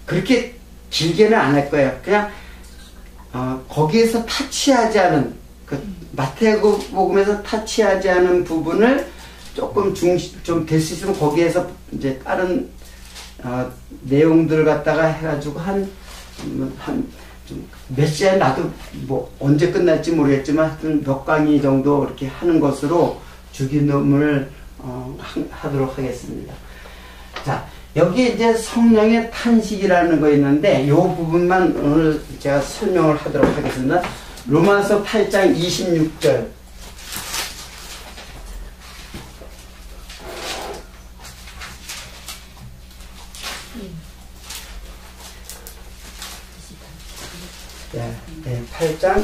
그렇게 길게는 안 할 거예요. 그냥 거기에서 타치하지 않은, 마태복음에서 타치하지 않은 부분을 조금 좀 될 수 있으면 거기에서 이제 다른 내용들을 갖다가 해가지고 몇 시간에, 나도 뭐 언제 끝날지 모르겠지만 하여튼 몇 강의 정도 이렇게 하는 것으로 주기도문을 하도록 하겠습니다. 자, 여기 이제 성령의 탄식이라는 거 있는데, 요 부분만 오늘 제가 설명을 하도록 하겠습니다. 로마서 8장 26절. 네, 8장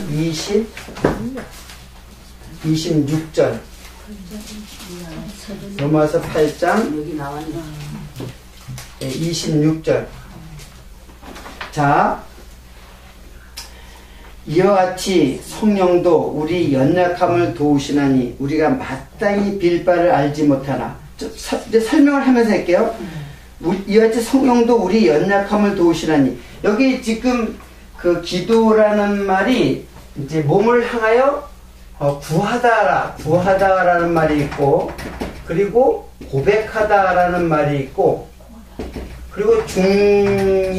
26절. 로마서 8장 여기 나왔네. 26절. 자, 이와 같이 성령도 우리 연약함을 도우시나니 우리가 마땅히 빌 바를 알지 못하나. 이제 설명을 하면서 할게요. 이와 같이 성령도 우리 연약함을 도우시나니. 여기 지금 그 기도라는 말이 이제 몸을 향하여 구하다라는 말이 있고, 그리고 고백하다라는 말이 있고, 그리고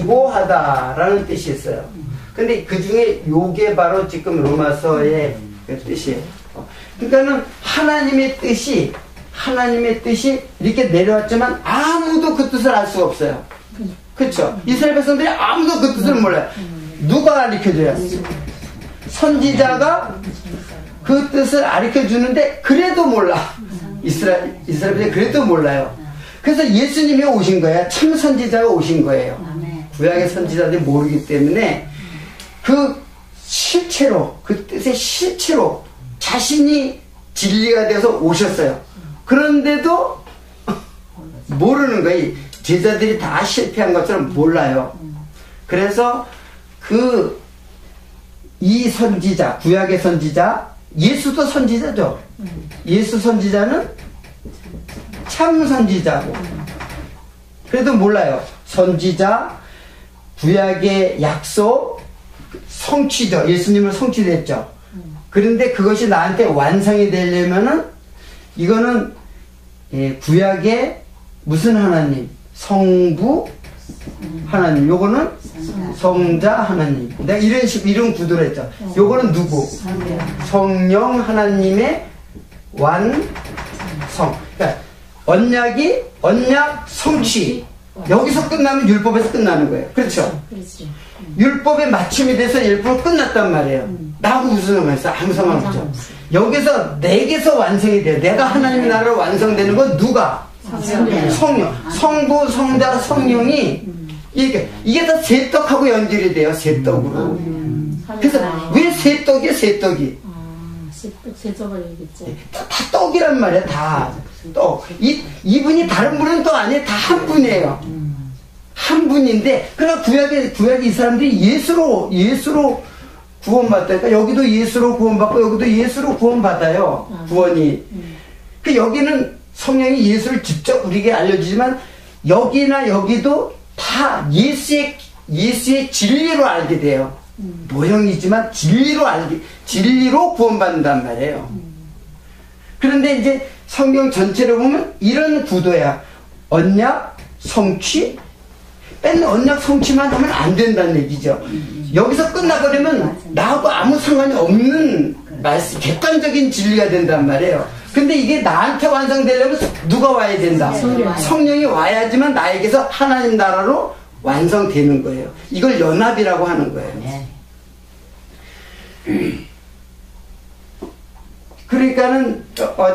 중보하다라는 뜻이 있어요. 근데 그 중에 요게 바로 지금 로마서의 그 뜻이에요. 그러니까는 하나님의 뜻이 이렇게 내려왔지만 아무도 그 뜻을 알 수가 없어요. 그렇죠? 이스라엘 백성들이 아무도 그 뜻을 몰라요. 누가 가르쳐줘요? 선지자가 그 뜻을 가르쳐주는데 그래도 몰라. 이스라엘 백성이 그래도 몰라요. 그래서 예수님이 오신 거예요. 참 선지자가 오신 거예요. 구약의 선지자들이 모르기 때문에 그 실체로, 그 뜻의 실체로 자신이 진리가 되어서 오셨어요. 그런데도 모르는 거예요. 제자들이 다 실패한 것처럼 몰라요. 그래서 이 선지자, 구약의 선지자, 예수도 선지자죠. 예수 선지자는 참 선지자고. 그래도 몰라요. 선지자, 구약의 약속, 성취죠. 예수님을 성취됐죠. 그런데 그것이 나한테 완성이 되려면은 이거는 구약의 무슨 하나님? 성부 하나님. 요거는 성자 하나님. 내가 이런 구도로 했죠. 요거는 누구? 성령 하나님의 완성. 그러니까 언약 성취. 여기서 끝나면 율법에서 끝나는 거예요. 그렇죠? 율법에 맞춤이 돼서 율법이 끝났단 말이에요. 나하고 무슨 상관있어? 아무 상관없죠. 여기서 내게서 완성이 돼요. 내가 하나님의 나라로 완성되는 건 누가? 성령. 성부, 성자, 성령이 이게 다 세떡하고 연결이 돼요. 세떡으로. 그래서 왜 세떡이에요? 세떡이. 세떡을 얘기했죠. 다 떡이란 말이야. 다 떡. 이분이 다른 분은 또 아니에요. 다 한 분이에요. 한 분인데, 그러나 구약의 이 사람들이 예수로 구원받다니까, 여기도 예수로 구원받고 여기도 예수로 구원받아요. 구원이. 여기는 성령이 예수를 직접 우리에게 알려주지만 여기나 여기도 다 예수의 진리로 알게 돼요. 모형이지만 진리로 구원받는단 말이에요. 그런데 이제 성경 전체를 보면 이런 구도야. 언약, 성취, 맨 언약 성취만 하면 안 된다는 얘기죠. 여기서 끝나버리면 나하고 아무 상관이 없는 말씀, 객관적인 진리가 된단 말이에요. 근데 이게 나한테 완성되려면 누가 와야 된다? 성령이 와야지만 나에게서 하나님 나라로 완성되는 거예요. 이걸 연합이라고 하는 거예요. 그러니까는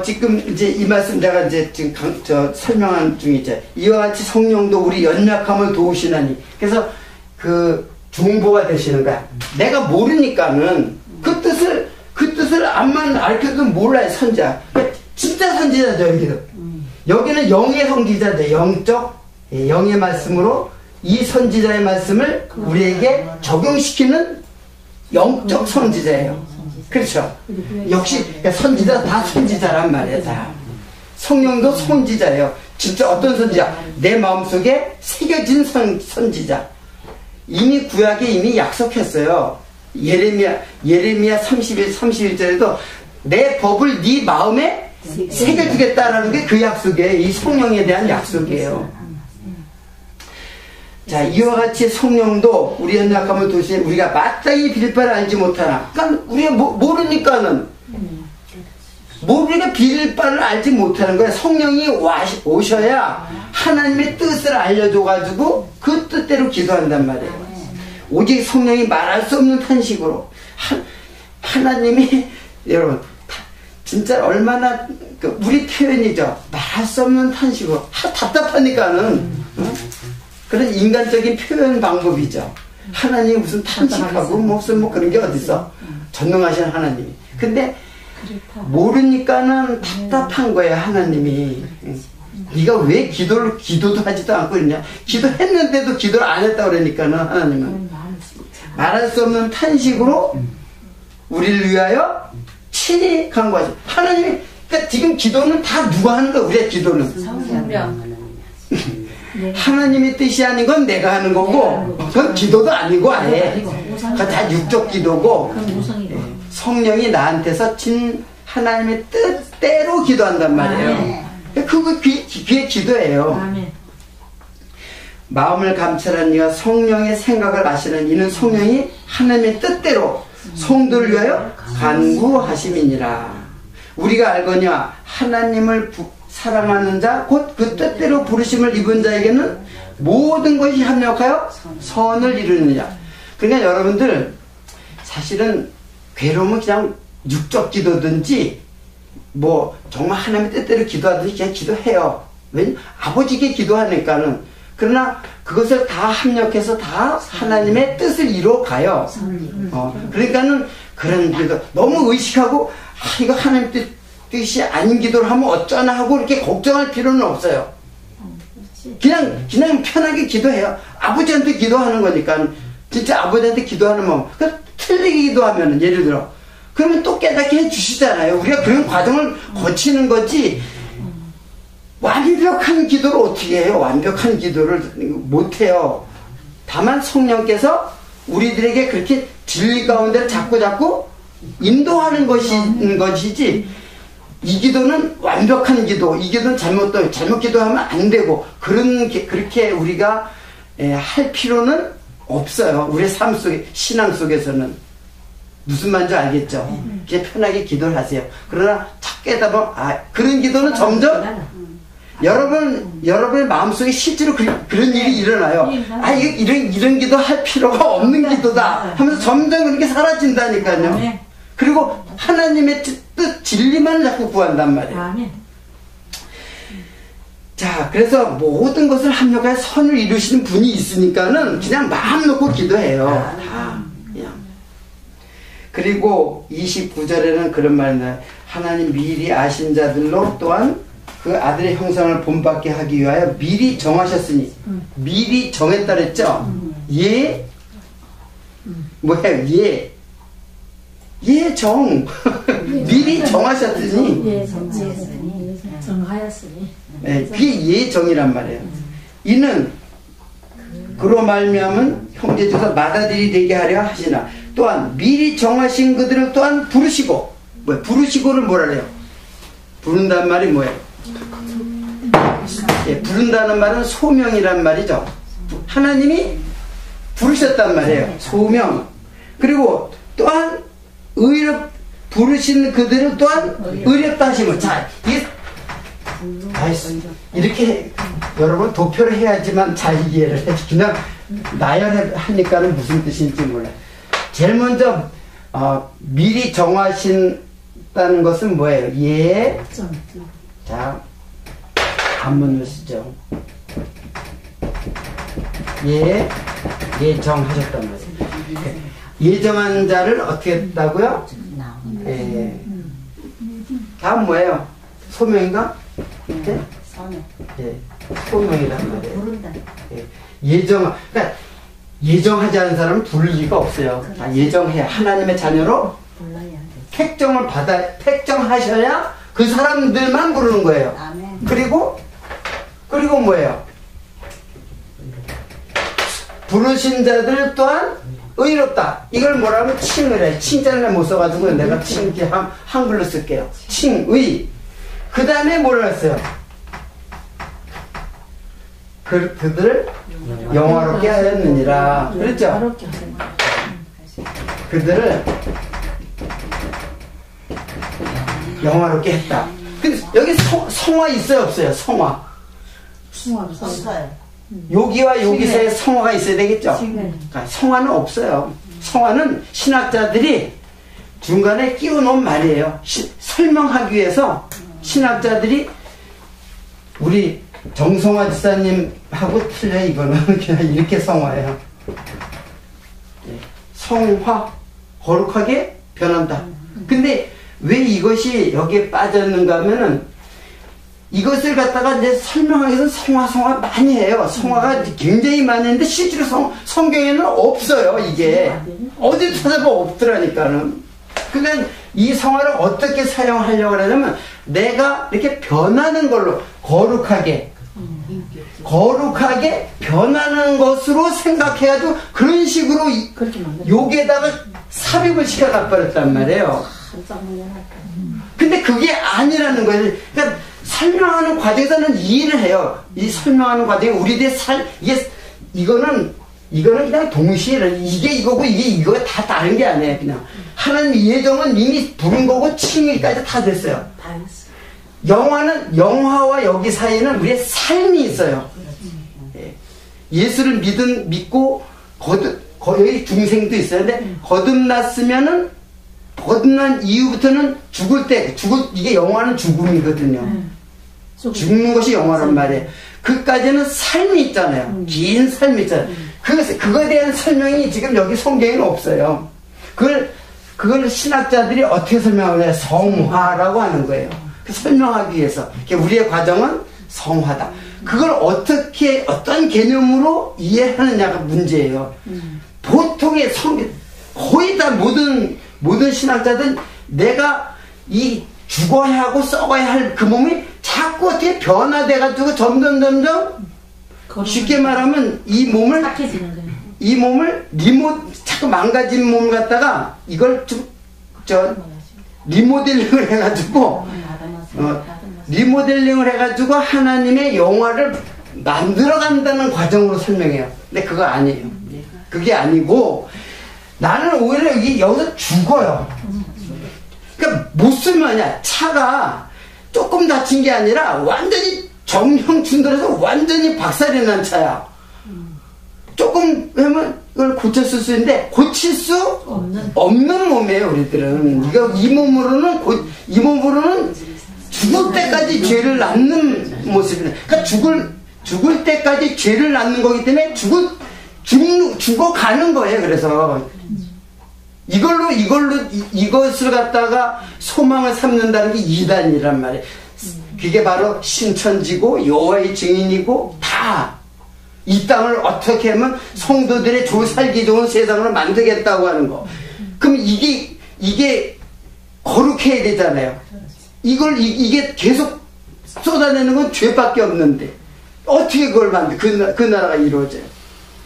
지금 이제 이 말씀 제가 이제 지금 설명한 중이죠. 이와 같이 성령도 우리 연약함을 도우시나니. 그래서 그 중보가 되시는 거야. 내가 모르니까는 그 뜻을 암만 알려도 몰라요. 선지자. 그러니까 진짜 선지자죠. 여기는 영의 선지자죠. 영의 말씀으로 이 선지자의 말씀을 우리에게 적용시키는 영적 선지자예요. 그렇죠. 역시 선지자 다 선지자란 말이에요. 다. 성령도 선지자예요. 진짜 어떤 선지자? 내 마음속에 새겨진 선지자. 이미 구약에 이미 약속했어요. 예레미야 31절에도 내 법을 네 마음에 새겨주겠다라는 게 그 약속이에요. 이 성령에 대한 약속이에요. 자, 이와 같이 성령도 우리 연약함을 도시에 우리가 마땅히 빌 바를 알지 못하나. 그러니까 우리가 모르니까는 우리가 빌 바를 알지 못하는 거야. 성령이 오셔야 하나님의 뜻을 알려줘가지고 그 뜻대로 기도한단 말이에요. 오직 성령이 말할 수 없는 탄식으로 하나님이 여러분 진짜 얼마나 우리 표현이죠. 말할 수 없는 탄식으로 답답하니까는 그런 인간적인 표현 방법이죠. 하나님이 무슨 탄식하고 무슨 뭐 그런 게 어딨어. 전능하신 하나님이. 근데 모르니까는 답답한 거예요. 하나님이. 네가 왜 기도도 하지도 않고 있냐. 기도했는데도 기도를 안 했다고 그러니까는 하나님은 말할 수 없는 탄식으로 우리를 위하여 친히 간구하죠. 하나님이 그러니까 지금 기도는 다 누가 하는 거야. 우리의 기도는 성령. 하나님의 뜻이 아닌 건 내가 하는 거고 그건 기도도 아니고 아예 그건 다 육적 기도고 성령이 나한테서 진 하나님의 뜻대로 기도한단 말이에요. 그게 기도예요. 마음을 감찰한 이가 성령의 생각을 아시는 이는 성령이 하나님의 뜻대로 성도를 위하여 간구하심이니라. 우리가 알거니와 하나님을 사랑하는 자 곧 그 뜻대로 부르심을 입은 자에게는 모든 것이 합력하여 선을 이루느냐. 그러니까 여러분들 사실은 괴로우면 그냥 육적 기도든지 뭐 정말 하나님의 뜻대로 기도하든지 그냥 기도해요. 왜냐면 아버지께 기도하니까는. 그러나 그것을 다 합력해서 다 하나님의 뜻을 이루어가요. 그러니까는 그런 기도 너무 의식하고 이거 하나님 뜻이 아닌 기도를 하면 어쩌나 하고 이렇게 걱정할 필요는 없어요. 그냥 편하게 기도해요. 아버지한테 기도하는 거니까. 진짜 아버지한테 기도하는 마음. 틀리게 기도하면 예를 들어 그러면 또 깨닫게 해주시잖아요. 우리가 그런 과정을 거치는 거지. 완벽한 기도를 어떻게 해요? 완벽한 기도를 못해요. 다만 성령께서 우리들에게 그렇게 진리 가운데 자꾸 인도하는 것이지 이 기도는 완벽한 기도, 이 기도는 잘못 기도하면 안 되고 그렇게 우리가 할 필요는 없어요. 우리의 삶 속에, 신앙 속에서는. 무슨 말인지 알겠죠? 그냥 편하게 기도를 하세요. 그러나 착 깨닫으면 그런 기도는 점점 여러분의 마음속에 실제로 그런 일이 일어나요. 이런 기도 할 필요가 없는 기도다 하면서 점점 그렇게 사라진다니까요. 그리고 하나님의 뜻 진리만 자꾸 구한단 말이에요. 자, 그래서 모든 것을 합력하여 선을 이루시는 분이 있으니까는 그냥 마음 놓고 기도해요. 다 그냥. 그리고 29절에는 그런 말이 나요. 하나님 미리 아신 자들로 또한 그 아들의 형상을 본받게 하기 위하여 미리 정하셨으니. 미리 정했다 그랬죠? 미리 정하셨으니. 정하였으니. 그게 예정이란 말이에요. 이는 그로 말미암은 형제주서 맏아들이 되게 하려 하시나 또한 미리 정하신 그들을 또한 부르시고 부르시고를 뭐라 해요? 부른다는 말이 뭐예요? 예, 부른다는 말은 소명이란 말이죠. 하나님이 부르셨단 말이에요. 소명. 그리고 또한 부르신 그들을 또한 의롭다 하시면 자, 이렇게 여러분 도표를 해야지만 잘 이해를 해. 그냥 나열하니까는 무슨 뜻인지 몰라요. 제일 먼저 미리 정하신다는 것은 뭐예요? 예. 자, 한번 넣으시죠. 예. 예정하셨단 말이에요. 예정한 자를 어떻게 했다고요? 예. 다음 뭐예요? 소명인가? 네? 예. 소명이란 말이에요. 예. 그러니까 예정하지 않은 사람은 부를 리가 없어요. 다 예정해야 하나님의 자녀로 택정하셔야 그 사람들만 부르는 거예요. 그리고 뭐예요? 부르신 자들 또한 의롭다. 이걸 뭐라고 칭을 해. 칭찬을 못 써가지고 내가 칭게 한글로 쓸게요. 칭의. 그 다음에 뭐를 했어요? 그들을 영화롭게 하였느니라. 그랬죠? 그들을 영화롭게 했다. 근데 여기 성화 있어요, 없어요? 성화. 없어요. 여기와 여기 사이에 성화가 있어야 되겠죠? 그러니까 성화는 없어요. 성화는 신학자들이 중간에 끼워놓은 말이에요. 설명하기 위해서 신학자들이 우리 정성화 지사님하고 틀려. 이거는 그냥 이렇게 성화예요. 성화, 거룩하게 변한다. 근데 왜 이것이 여기에 빠졌는가 하면은 이것을 갖다가 이제 설명하기 위해서 성화 많이 해요. 성화가 굉장히 많이 했는데 실제로 성경에는 없어요. 이게 어디 찾아보면 없더라니까는. 그러니까 이 성화를 어떻게 사용하려고 하냐면 내가 이렇게 변하는 걸로 거룩하게 변하는 것으로 생각해가지고 그런 식으로 여기에다가 삽입을 시켜놔 버렸단 말이에요. 근데 그게 아니라는 거예요. 그러니까 설명하는 과정에서는 이해를 해요. 이 설명하는 과정에 우리들의 이거는 그냥 동시에 이게 이거고 이거가 다 다른 게 아니에요. 그냥 하나님 예정은 이미 부른 거고 칭의까지 다 됐어요. 영화와 여기 사이에는 우리의 삶이 있어요. 예수를 믿고 거의 중생도 있어요. 근데 거듭난 이후부터는 이게 영화는 죽음이거든요. 죽는 것이 영화란 말이에요. 그까지는 삶이 있잖아요. 긴 삶이 있잖아요. 그거에 대한 설명이 지금 여기 성경에는 없어요. 그걸 신학자들이 어떻게 설명하냐? 성화라고 하는 거예요. 설명하기 위해서. 우리의 과정은 성화다. 그걸 어떤 개념으로 이해하느냐가 문제예요. 보통의 거의 다 모든 신학자들은 내가 이 죽어야 하고 썩어야 할 그 몸이 자꾸 어떻게 변화돼가지고 점점 쉽게 말하면 이 몸을 자꾸 망가진 몸을 갖다가 이걸 리모델링을 해가지고 하나님의 영화를 만들어간다는 과정으로 설명해요. 근데 그거 아니에요. 그게 아니고 나는 오히려 여기서 죽어요. 그러니까 못 쓰면야 차가 조금 다친 게 아니라 완전히 정형 충돌해서 완전히 박살이 난 차야. 조금 하면 이걸 고쳤을 수 있는데 고칠 수 없는 몸이에요. 우리들은 이 몸으로는 죽을 때까지 죄를 낳는 모습이에요. 그러니까 죽을 때까지 죄를 낳는 거기 때문에 죽어가는 거예요. 그래서 이것을 갖다가 소망을 삼는다는 게 이단이란 말이에요. 그게 바로 신천지고 여호와의 증인이고 다 이 땅을 어떻게 하면 성도들의 살기 좋은 세상으로 만들겠다고 하는 거. 그럼 이게 거룩해야 되잖아요. 이게 계속 쏟아내는 건 죄밖에 없는데 어떻게 그걸 그 나라가 이루어져요?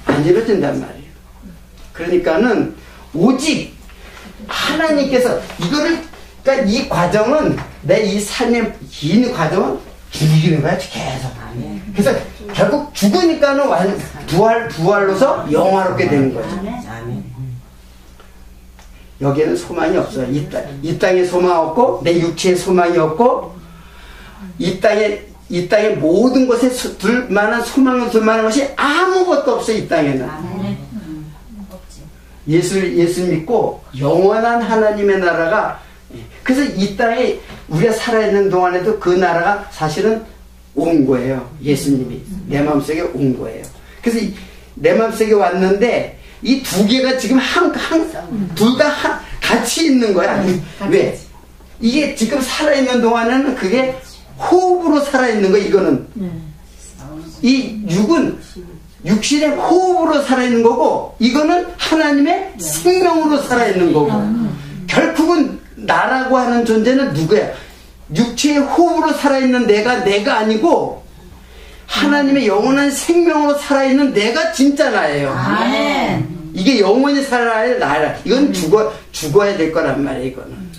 안 이루어진단 말이에요. 그러니까는 오직 하나님께서 이거를, 그러니까 이 과정은, 내 이 삶의 긴 과정은 죽이는 거야, 계속. 그래서 결국 죽으니까는 부활로서 영화롭게 되는 거죠. 여기에는 소망이 없어요. 이 땅에 소망 없고, 내 육체에 소망이 없고, 이 땅에 모든 것에 둘 만한 소망을 둘 만한 것이 아무것도 없어요, 이 땅에는. 예수 믿고 영원한 하나님의 나라가, 그래서 이 땅에 우리가 살아있는 동안에도 그 나라가 사실은 온 거예요. 예수님이 내 마음속에 온 거예요. 그래서 내 마음속에 왔는데 이 두 개가 지금 둘 다 같이 있는 거야. 왜? 이게 지금 살아있는 동안에는 그게 호흡으로 살아있는 거야. 이거는 이 육은 육신의 호흡으로 살아있는 거고, 이거는 하나님의 생명으로 살아있는 거고. 결국은 나라고 하는 존재는 누구야? 육체의 호흡으로 살아있는 내가 아니고 하나님의 영원한 생명으로 살아있는 내가 진짜 나예요. 아멘. 이게 영원히 살아야 할 나라. 이건 죽어야 될 거란 말이에요. 이거는.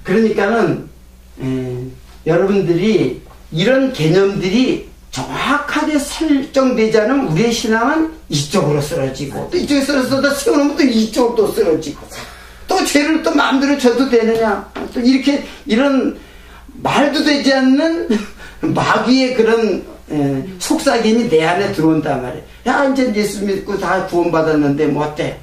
그러니까는 여러분들이 이런 개념들이 정확하게 설정되지 않으면 우리의 신앙은 이쪽으로 쓰러지고, 또 이쪽에 쓰러져서 세워놓으면 또 이쪽으로 또 쓰러지고, 또 죄를 또 마음대로 져도 되느냐, 또 이렇게 이런 말도 되지 않는 마귀의 그런 속삭임이 내 안에 들어온단 말이에요. 야, 이제 예수 믿고 다 구원받았는데 뭐 어때?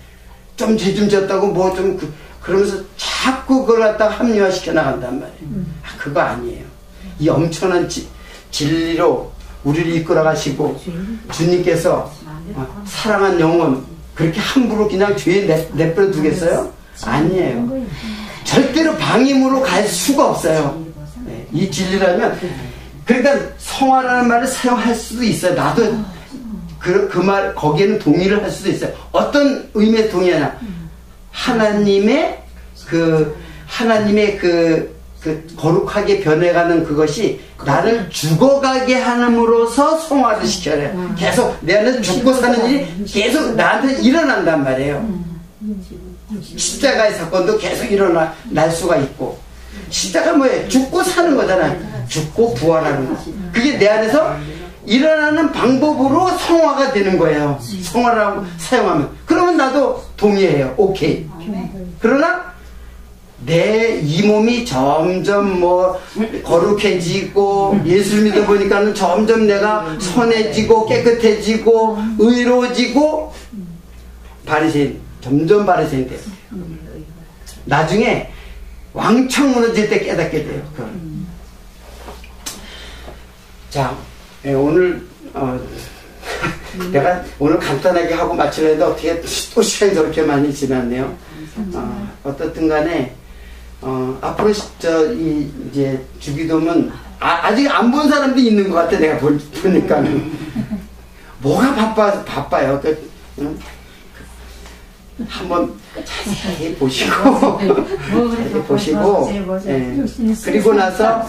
좀 죄 좀 졌다고 뭐 좀 그러면서 자꾸 그걸 갖다가 합리화시켜 나간단 말이에요. 그거 아니에요. 이 엄청난 진리로 우리를 이끌어 가시고, 주님께서 사랑한 영혼 그렇게 함부로 그냥 죄에 내버려 두겠어요? 아니에요. 절대로 방임으로 갈 수가 없어요. 이 진리라면. 그러니까 성화라는 말을 사용할 수도 있어요. 나도 그 말 거기에는 동의를 할 수도 있어요. 어떤 의미의 동의하냐? 하나님의 거룩하게 변해가는 그것이 나를 죽어가게 함으로써 성화를 시켜야 해요. 계속 내 안에서 죽고 사는 일이 계속 나한테 일어난단 말이에요. 십자가의 사건도 계속 일어날 수가 있고, 십자가 뭐예요? 죽고 사는 거잖아요. 죽고 부활하는 거. 그게 내 안에서 일어나는 방법으로 성화가 되는 거예요. 성화라고 사용하면. 그러면 나도 동의해요. 오케이. 그러나 내 이 몸이 점점 뭐 거룩해지고 예수를 믿어보니까는 점점 내가 선해지고 깨끗해지고 의로워지고 바리새인, 점점 바리새인 돼요. 나중에 왕창 무너질 때 깨닫게 돼요. 자, 오늘 내가 오늘 간단하게 하고 마치려 했는데 어떻게 또 시간이 저렇게 많이 지났네요. 어떻든 간에 앞으로 이제 주기도문 아직 안 본 사람도 있는 것 같아. 내가 보니까는 뭐가 바빠요. 한번 자세히 보시고 그리고 나서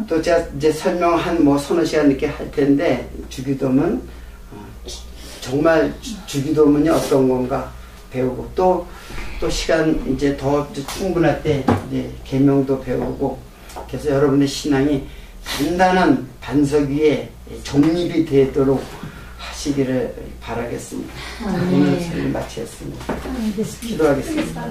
또 제가 이제 설명 한 뭐 서너 시간 이렇게 할 텐데, 주기도문 정말 주기도문이 어떤 건가 배우고, 또 시간 이제 더 충분할 때 이제 계명도 배우고, 그래서 여러분의 신앙이 단단한 반석 위에 정립이 되도록 하시기를 바라겠습니다. 오늘 설명 마치겠습니다. 기도하겠습니다.